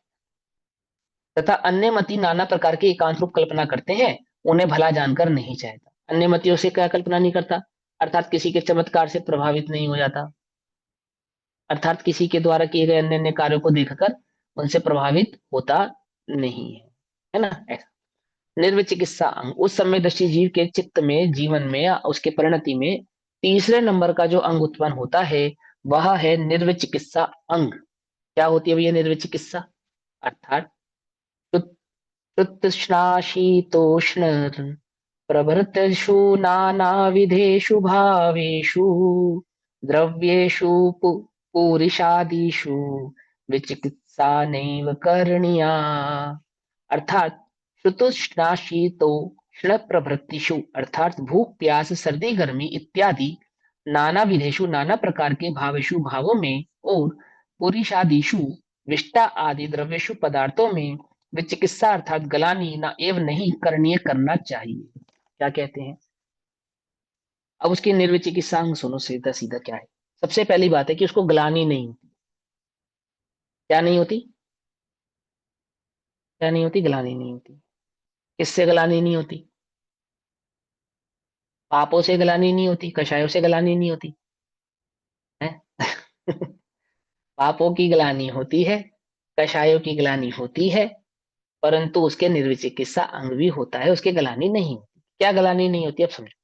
तथा अन्य मति नाना प्रकार के एकांत रूप कल्पना करते हैं, उन्हें भला जानकर नहीं चाहता। अन्य मतियों से क्या कल्पना नहीं करता? अर्थात किसी के चमत्कार से प्रभावित नहीं हो जाता, अर्थात किसी के द्वारा किए गए अन्य अन्य कार्यों को देखकर उनसे प्रभावित होता नहीं है ना? ऐसा निर्विचिकित्सा अंग, उस समय दृष्टि जीव के चित्त में, जीवन में, उसके परिणति में तीसरे नंबर का जो अंग उत्पन्न होता है वह है निर्विचिकित्सा अंग। क्या होती है भैया निर्विचिकित्सा? अर्थात तृष्णाशीतोष्ण प्रभृतिषु नानाविधेषु भावेषु द्रव्येषु पूरिषादिषु विचिकित्सा नैव करणीया। अर्थात शीतोष्ण प्रभृतिषु, अर्थात भूख प्यास सर्दी गर्मी इत्यादि नाना विधेषु, नाना प्रकार के भावेषु भावों में, और पुरुषादिषु विष्टा आदि द्रव्येषु पदार्थों में विचिकित्सा अर्थात गलानी ना एवं नहीं करणीय करना चाहिए। क्या कहते हैं? अब उसकी निर्विचिकित्सा अंग सुनो सीधा सीधा क्या है। सबसे पहली बात है कि उसको गलानी नहीं होती। क्या नहीं होती? क्या नहीं होती? गलानी नहीं होती। किससे गलानी नहीं होती? पापों से गलानी नहीं होती, कषायों से गलानी नहीं होती है पापों की गलानी होती है, कषायों की गलानी होती है, परंतु उसके निर्विचिकित्सा अंग भी होता है, उसके गलानी नहीं होती। क्या गलानी नहीं होती? अब समझो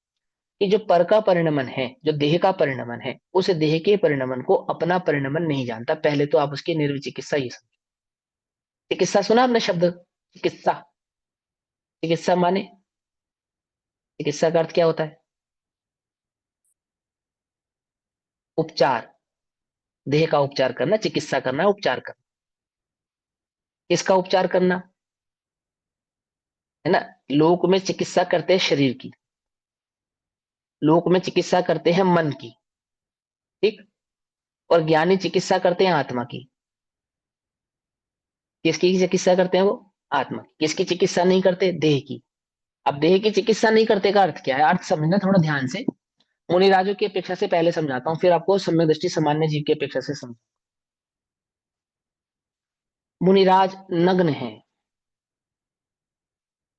कि जो पर का परिणमन है, जो देह का परिणमन है, उस देह के परिणमन को अपना परिणमन नहीं जानता। पहले तो आप उसकी निर्विचिकित्सा ये समझो। चिकित्सा सुना आपने शब्द? चिकित्सा, चिकित्सा माने, चिकित्सा का अर्थ क्या होता है? उपचार। देह का उपचार करना, चिकित्सा करना, उपचार करना। किसका उपचार करना है ना? लोक में चिकित्सा करते हैं शरीर की, लोक में चिकित्सा करते हैं मन की, ठीक, और ज्ञानी चिकित्सा करते हैं आत्मा की। किसकी चिकित्सा करते हैं वो? आत्मा की। किसकी चिकित्सा नहीं करते? देह की। अब देह की चिकित्सा नहीं करते का अर्थ क्या है? अर्थ समझना थोड़ा ध्यान से। मुनिराजों की अपेक्षा से पहले समझाता हूं, फिर आपको सम्यक दृष्टि सामान्य जीव की अपेक्षा से समझ। मुनिराज नग्न है,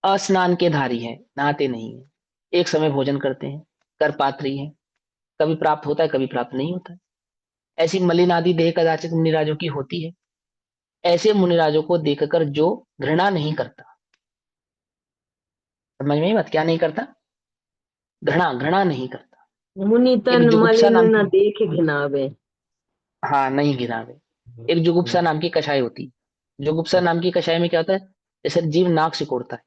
अस्नान के धारी है, नहाते नहीं है, एक समय भोजन करते हैं, कर पात्री है, कभी प्राप्त होता है कभी प्राप्त नहीं होता है। ऐसी मलिन आदि देह कदाचित मुनिराजों की होती है। ऐसे मुनिराजों को देखकर जो घृणा नहीं करता, समझ में आई बात? क्या नहीं करता? घृणा, घृणा नहीं करता। मुनि एक तन जुगुप्सा मलिन नाम न की, देख घिनावे। हाँ नहीं गिरावे। एक जुगुप्सा नाम की कषाय होती है। जुगुप्सा नाम की कषाय में क्या होता है? जैसे जीव नाक सिकोड़ता है,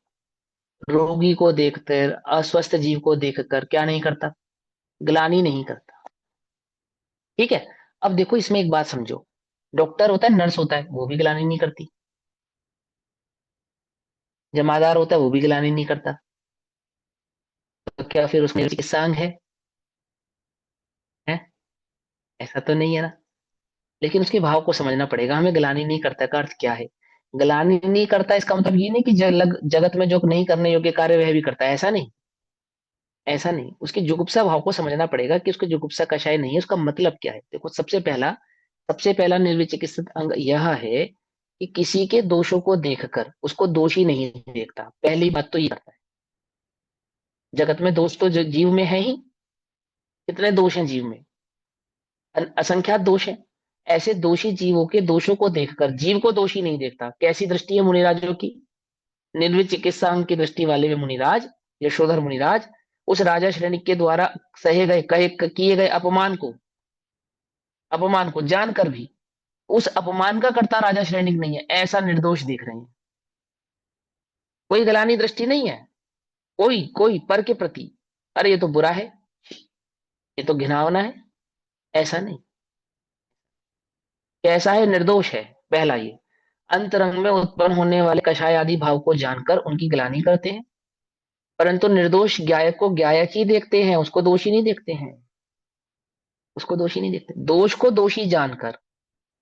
रोगी को देखकर, अस्वस्थ जीव को देखकर क्या नहीं करता? ग्लानि नहीं करता। ठीक है। अब देखो इसमें एक बात समझो, डॉक्टर होता है, नर्स होता है, वो भी ग्लानि नहीं करती। जमादार होता है, वो भी ग्लानि नहीं करता। तो क्या फिर उसमें चिकित्सा अंग है? ऐसा तो नहीं है ना। लेकिन उसके भाव को समझना पड़ेगा हमें। ग्लानि नहीं करता का अर्थ क्या है? ग्लानि नहीं करता इसका मतलब ये नहीं कि जगत में जो नहीं करने योग्य कार्य वह भी करता है, ऐसा नहीं। ऐसा नहीं, उसकी जुगुप्सा भाव को समझना पड़ेगा कि उसकी जुगुप्सा कषाय नहीं है, उसका मतलब क्या है। देखो सबसे पहला निर्विचिकित्सित अंग यह है कि किसी के दोषों को देखकर उसको दोषी नहीं देखता। पहली बात तो ये करता है। जगत में दोष तो जीव में है ही। कितने दोष हैं जीव में? असंख्यात दोष हैं। ऐसे दोषी जीवों के दोषों को देखकर जीव को दोषी नहीं देखता। कैसी दृष्टि है मुनिराजों की? निर्विचिकित्सा अंग की दृष्टि वाले वे मुनिराज, यशोधर मुनिराज, उस राजा श्रेणी के द्वारा सहे गए, कहे किए गए अपमान को जानकर भी उस अपमान का कर्ता राजा श्रेणिक नहीं है, ऐसा निर्दोष देख रहे हैं। कोई गलानी दृष्टि नहीं है, कोई कोई पर के प्रति, अरे ये तो बुरा है, ये तो घिनौना है। ऐसा नहीं। कैसा है? निर्दोष है। पहला ये। अंतरंग में उत्पन्न होने वाले कषाय आदि भाव को जानकर उनकी ग्लानि करते हैं, परंतु निर्दोष गायक को गायक ही देखते हैं, उसको दोषी नहीं देखते हैं। उसको दोषी नहीं देखते, दोष को दोषी जानकर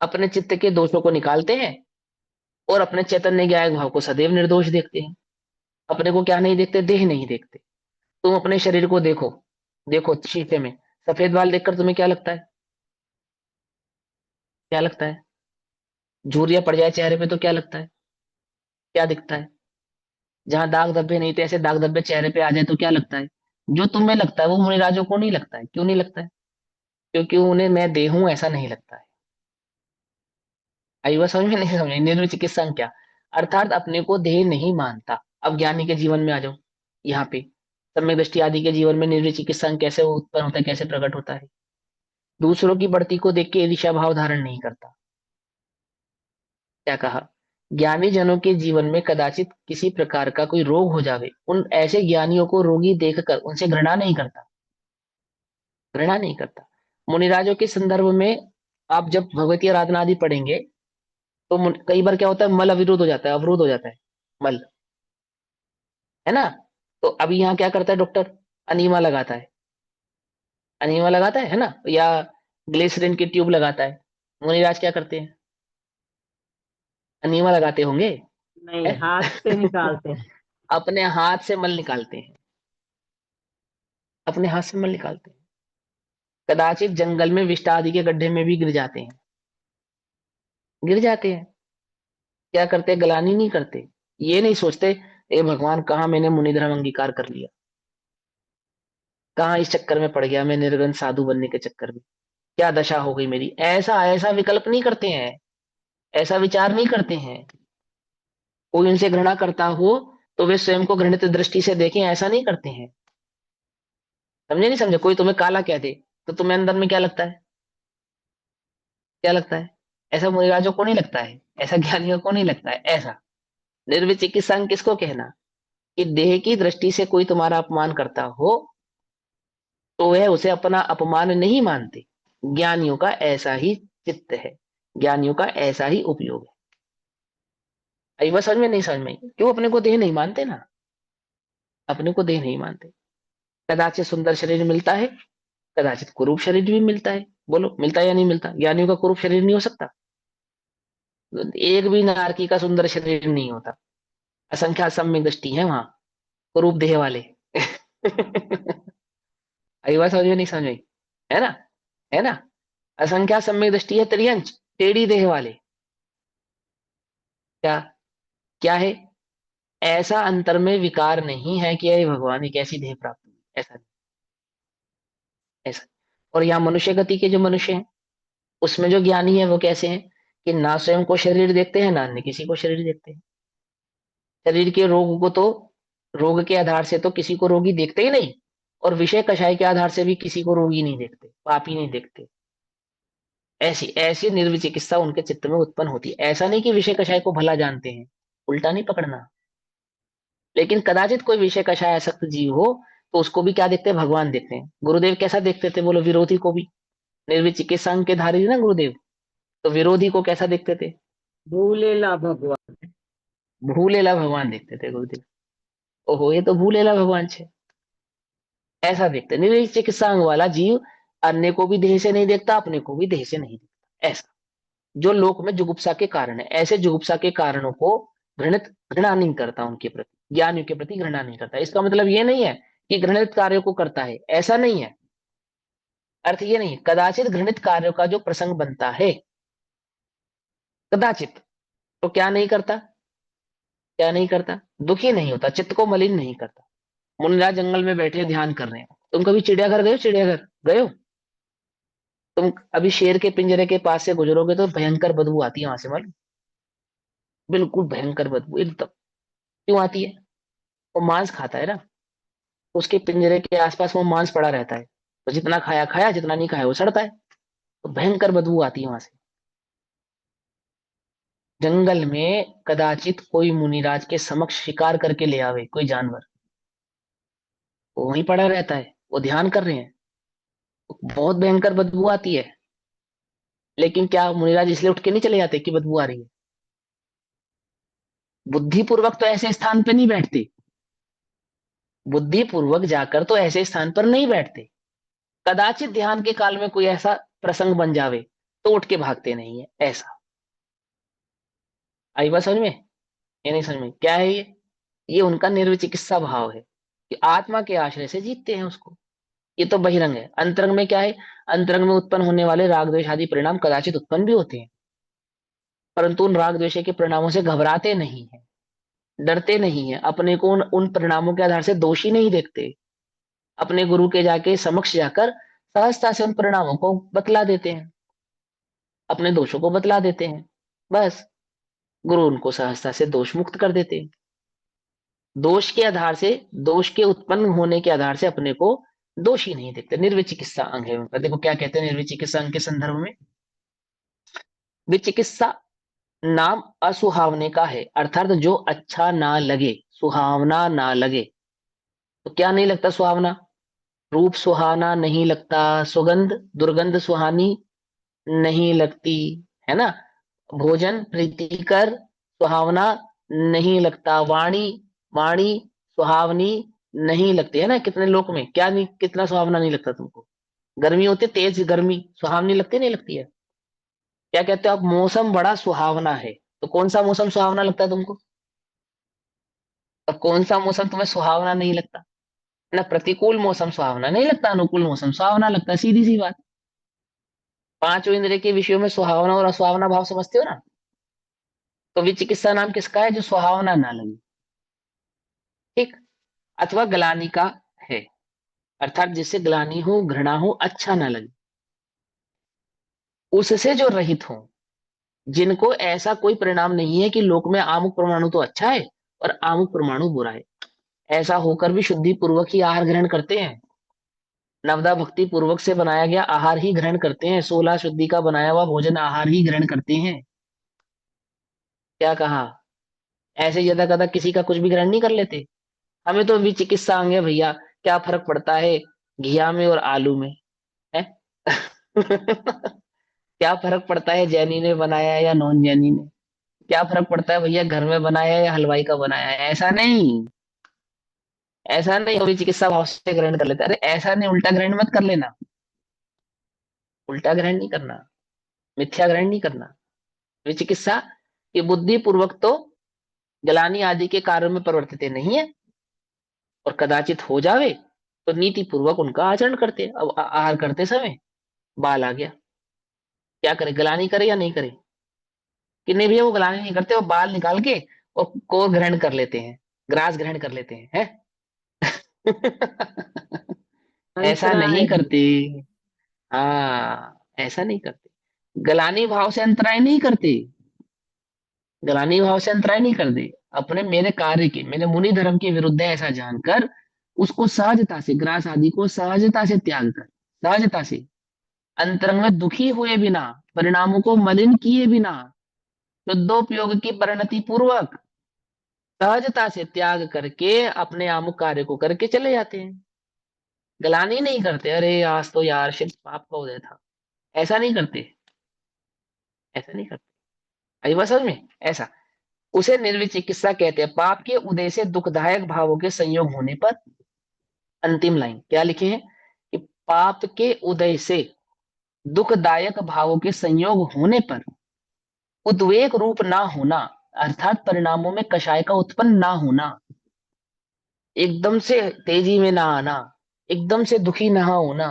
अपने चित्त के दोषों को निकालते हैं और अपने चैतन्य गायक भाव को सदैव निर्दोष देखते हैं। अपने को क्या नहीं देखते? देह नहीं देखते। तुम अपने शरीर को देखो, देखो शीशे में, सफेद बाल देखकर तुम्हें क्या लगता है? क्या लगता है? झुर्रियां पड़ जाए चेहरे पे तो क्या लगता है? क्या दिखता है? जहां दाग धब्बे नहीं थे ऐसे दाग धब्बे चेहरे पे आ जाए तो क्या लगता है? जो तुम्हें लगता है वो मुनिराजों को नहीं लगता है। क्यों नहीं लगता है? क्योंकि उन्हें मैं देह हूं ऐसा नहीं लगता है। आई बात समझ में? नहीं समझ? निर्विचिकित्सा क्या अर्थात अपने को देह नहीं मानता। अब ज्ञानी के जीवन में आ जाओ। यहाँ पे सम्यक दृष्टि आदि के जीवन में निर्विचिकित्सा कैसे उत्पन्न होता है, कैसे प्रकट होता है? दूसरों की बढ़ती को देख के ईर्ष्या भाव धारण नहीं करता। क्या कहा? ज्ञानी जनों के जीवन में कदाचित किसी प्रकार का कोई रोग हो जावे, उन ऐसे ज्ञानियों को रोगी देखकर उनसे घृणा नहीं करता। घृणा नहीं करता। मुनिराजों के संदर्भ में आप जब भगवती आराधना आदि पढ़ेंगे तो कई बार क्या होता है, मल अविरुद्ध हो जाता है, अवरुद्ध हो जाता है मल, है ना? तो अभी यहाँ क्या करता है डॉक्टर? अनीमा लगाता है। अनीमा लगाता है ना? या ग्लिसरीन की ट्यूब लगाता है। मुनिराज क्या करते हैं? अनीमा लगाते होंगे। नहीं, है? हाथ से निकालते हैं। अपने हाथ से मल निकालते हैं। अपने हाथ से मल निकालते हैं। कदाचित जंगल में विष्टा आदि के गड्ढे में भी गिर जाते हैं। गिर जाते हैं। क्या करते हैं? गलानी नहीं करते। ये नहीं सोचते ए भगवान कहाँ मैंने मुनिधर्म अंगीकार कर लिया, कहाँ इस चक्कर में पड़ गया मैं, निर्गुण साधु बनने के चक्कर में क्या दशा हो गई मेरी। ऐसा ऐसा विकल्प नहीं करते हैं। ऐसा विचार नहीं करते हैं। कोई उनसे घृणा करता हो तो वे स्वयं को घृणित दृष्टि से देखें, ऐसा नहीं करते हैं। समझे नहीं समझे? कोई तुम्हें काला कह दे तो तुम्हें अंदर में क्या लगता है? क्या लगता है? ऐसा मुनिराजों को नहीं लगता है, ऐसा ज्ञानियों को नहीं लगता है। ऐसा निर्विचिकित्सा किसको कहना कि देह की दृष्टि से कोई तुम्हारा अपमान करता हो तो वह उसे अपना अपमान नहीं मानते। ज्ञानियों का ऐसा ही चित्त है, ज्ञानियों का ऐसा ही उपयोग है। आई बात समझ में? नहीं समझ में? क्यों? अपने को देह नहीं मानते ना, अपने को देह नहीं मानते। कदाचित सुंदर शरीर मिलता है, कदाचित कुरूप शरीर भी मिलता है। बोलो मिलता है या नहीं मिलता? ज्ञानियों का कुरूप शरीर नहीं हो सकता? एक भी नारकी का सुंदर शरीर नहीं होता। असंख्या सम्यक दृष्टि है वहां, कुरूप देह वाले। आई बात समझ में? नहीं समझ में? है ना? है ना? असंख्या सम्यक दृष्टि है त्रियंच, टेढ़ी देह वाले। क्या? क्या है? ऐसा अंतर में विकार नहीं है कि अरे भगवान एक ऐसी देह प्राप्त हुई, ऐसा नहीं। ऐसा। और यहाँ मनुष्य गति के जो मनुष्य हैं उसमें जो ज्ञानी है वो कैसे हैं कि ना स्वयं को शरीर देखते हैं ना अन्य किसी को शरीर देखते हैं। शरीर के रोग को तो रोग के आधार से तो किसी को रोगी देखते ही नहीं, और विषय कषाय के आधार से भी किसी को रोगी नहीं देखते, पापी नहीं देखते। ऐसी ऐसी निर्विचिकित्सा उनके चित्त में उत्पन्न होती है। ऐसा नहीं कि विषय कषाय को भला जानते हैं, उल्टा नहीं पकड़ना। लेकिन कदाचित कोई विषय कषाय आसक्त जीव हो तो उसको भी क्या देखते हैं? भगवान देखते हैं। गुरुदेव कैसा देखते थे? बोलो विरोधी को भी। निर्विचिकित्सा के धारी थे ना गुरुदेव, तो विरोधी को कैसा देखते थे? भूलेला भगवान। भूलेला भगवान देखते थे गुरुदेव। ओहो ये तो भूलेला भगवान छे, ऐसा देखते। निर्विचिकित्सा वाला जीव अन्य को भी देह से नहीं देखता, अपने को भी देह से नहीं देखता। ऐसा जो लोक में जुगुप्सा के कारण है, ऐसे जुगुप्सा के कारणों को घृणा नहीं करता, उनके प्रति ज्ञानियों के प्रति घृणा नहीं करता। इसका मतलब ये नहीं है कि घृणित कार्यों को करता है, ऐसा नहीं है। अर्थ ये नहीं, कदाचित घृणित कार्यों का जो प्रसंग बनता है, कदाचित, तो क्या नहीं करता? क्या नहीं करता? दुखी नहीं होता, चित्त को मलिन नहीं करता। मुनिराज जंगल में बैठे ध्यान कर रहे हैं। तुम कभी चिड़ियाघर गए हो? चिड़ियाघर गए हो? तुम अभी शेर के पिंजरे के पास से गुजरोगे तो भयंकर बदबू आती है वहां से, मालूम? बिल्कुल भयंकर बदबू एकदम। क्यों आती है? वो मांस खाता है ना, उसके पिंजरे के आसपास वो मांस पड़ा रहता है, तो जितना खाया खाया, जितना नहीं खाया वो सड़ता है, तो भयंकर बदबू आती है वहां से। जंगल में कदाचित कोई मुनिराज के समक्ष शिकार करके ले आवे कोई जानवर, वो वहीं पड़ा रहता है, वो ध्यान कर रहे हैं, बहुत भयंकर बदबू आती है, लेकिन क्या मुनिराज इसलिए उठ के नहीं चले जाते कि बदबू आ रही है? बुद्धिपूर्वक तो ऐसे स्थान पे नहीं बैठते, बुद्धिपूर्वक जाकर तो ऐसे स्थान पर नहीं बैठते। कदाचित ध्यान के काल में कोई ऐसा प्रसंग बन जावे तो उठ के भागते नहीं है, ऐसा। आई बात समझ में? ये नहीं समझ में क्या है ये उनका निर्विचिकित्सा भाव है कि आत्मा के आश्रय से जीतते हैं उसको। ये तो बहिरंग है। अंतरंग में क्या है? अंतरंग में उत्पन्न होने वाले राग द्वेष आदि परिणाम कदाचित उत्पन्न भी होते हैं, परंतु उन राग द्वेष के परिणामों से घबराते नहीं है, डरते नहीं है, अपने को उन परिणामों के आधार से दोषी नहीं देखते। अपने गुरु के जाके समक्ष जाकर सहजता से उन परिणामों को बतला देते हैं, अपने दोषों को बतला देते हैं। बस गुरु उनको सहजता से दोष मुक्त कर देते हैं। दोष के आधार से, दोष के उत्पन्न होने के आधार से अपने को दोषी नहीं देखते। निर्विचिकित्सा अंग है उनका। देखो क्या कहते हैं निर्विचिकित्सा अंग के संदर्भ में। विचिकित्सा नाम असुहावने का है, अर्थात जो अच्छा ना लगे, सुहावना ना लगे। तो क्या नहीं लगता सुहावना? रूप सुहाना नहीं लगता, सुगंध दुर्गंध सुहानी नहीं लगती, है ना? भोजन प्रीतिकर सुहावना नहीं लगता, वाणी वाणी सुहावनी नहीं लगती, है ना? कितने लोक में क्या नहीं, कितना सुहावना नहीं लगता तुमको? गर्मी होती है, तेज गर्मी सुहावनी लगती नहीं लगती है? क्या कहते हो आप? मौसम बड़ा सुहावना है। तो कौन सा मौसम सुहावना लगता है तुमको? और कौन सा मौसम तुम्हें सुहावना नहीं लगता? ना प्रतिकूल मौसम सुहावना नहीं लगता, अनुकूल मौसम सुहावना लगता है, सीधी सी बात। पांचों इंद्रिय के विषयों में सुहावना और असुहावना भाव समझते हो ना? तो विचिकित्सा नाम किसका है? जो सुहावना ना लगे, ठीक। अथवा ग्लानि का है, अर्थात जिससे ग्लानि हो, घृणा हो, अच्छा ना लगे, उससे जो रहित हो, जिनको ऐसा कोई परिणाम नहीं है कि लोक में आमुक परमाणु तो अच्छा है और आमुक परमाणु बुरा है, ऐसा होकर भी शुद्धि पूर्वक ही आहार ग्रहण करते हैं। नवदा भक्ति पूर्वक से बनाया गया आहार ही ग्रहण करते हैं, 16 शुद्धि का बनाया हुआ भोजन आहार ही ग्रहण करते हैं। क्या कहा? ऐसे यदा कदा किसी का कुछ भी ग्रहण नहीं कर लेते। हमें तो भी चिकित्सा अंग है भैया, क्या फर्क पड़ता है घिया में और आलू में, है? क्या फर्क पड़ता है जैनी ने बनाया है या नॉन जैनी ने? क्या फर्क पड़ता है भैया घर में बनाया है या हलवाई का बनाया है? ऐसा नहीं, ऐसा नहीं। वो भी चिकित्सा भाव से ग्रहण कर लेते, अरे ऐसा नहीं, उल्टा ग्रहण मत कर लेना, उल्टा ग्रहण नहीं करना, मिथ्या ग्रहण नहीं करना। विचिकित्सा की बुद्धि पूर्वक तो जलानी आदि के कार्यों में परिवर्तित नहीं है, और कदाचित हो जावे तो नीति पूर्वक उनका आचरण करते हैं। अब आहार करते समय बाल आ गया, क्या करे? गलानी करे या नहीं करे? कि नहीं भैया वो गलानी नहीं करते, वो बाल निकाल के और कोर ग्रहण कर लेते हैं, ग्रास ग्रहण कर लेते हैं, है? ऐसा अंतराय नहीं है। करते। हाँ, ऐसा नहीं करते। गलानी भाव से अंतराय नहीं करते, गलानी भाव से अंतराय नहीं करते। अपने मेरे कार्य के, मेरे मुनि धर्म के विरुद्ध है ऐसा जानकर उसको सहजता से, ग्रास आदि को सहजता से त्याग कर, सहजता से, अंतरंग में दुखी हुए बिना, परिणामों को मलिन किए बिना, शुद्धोपयोग की परिणति पूर्वक सहजता से त्याग करके अपने आमुक कार्य को करके चले जाते हैं। गलानी नहीं करते, अरे आज तो यार शिव पाप का उदय था, ऐसा नहीं करते, ऐसा नहीं करते। आई बात समझ में? ऐसा उसे निर्विचिकित्सा कहते हैं। पाप के उदय से दुखदायक भावों के संयोग होने पर, अंतिम लाइन क्या लिखे हैं कि पाप के उदय से दुखदायक भावों के संयोग होने पर उद्वेग रूप ना होना, अर्थात परिणामों में कषाय का उत्पन्न ना होना, एकदम से तेजी में ना आना, एकदम से दुखी ना होना,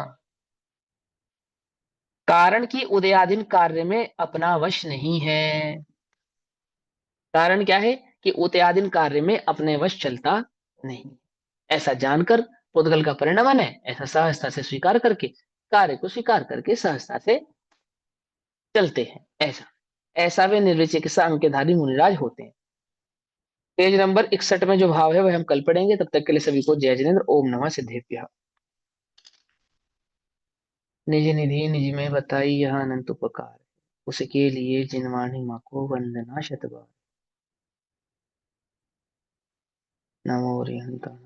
कारण की उदयाधीन कार्य में अपना वश नहीं है। कारण क्या है? कि उदयाधीन कार्य में अपने वश चलता नहीं, ऐसा जानकर पुद्गल का परिणमन है, ऐसा सहजता से स्वीकार करके, कार्य को स्वीकार करके सहजता से चलते हैं। ऐसा ऐसा वे निर्विचिकित्सा अंगधारी मुनिराज होते हैं। पेज नंबर 61 में जो भाव है वह हम कल पढ़ेंगे। तब तक के लिए सभी को जय जिनेन्द्र। ओम नमः सिद्धेभ्यः। निज निधि निज में बताई यह अनंत उपकार, उसके लिए जिनवाणी माँ को वंदना शतबार। नमो हरिहंता।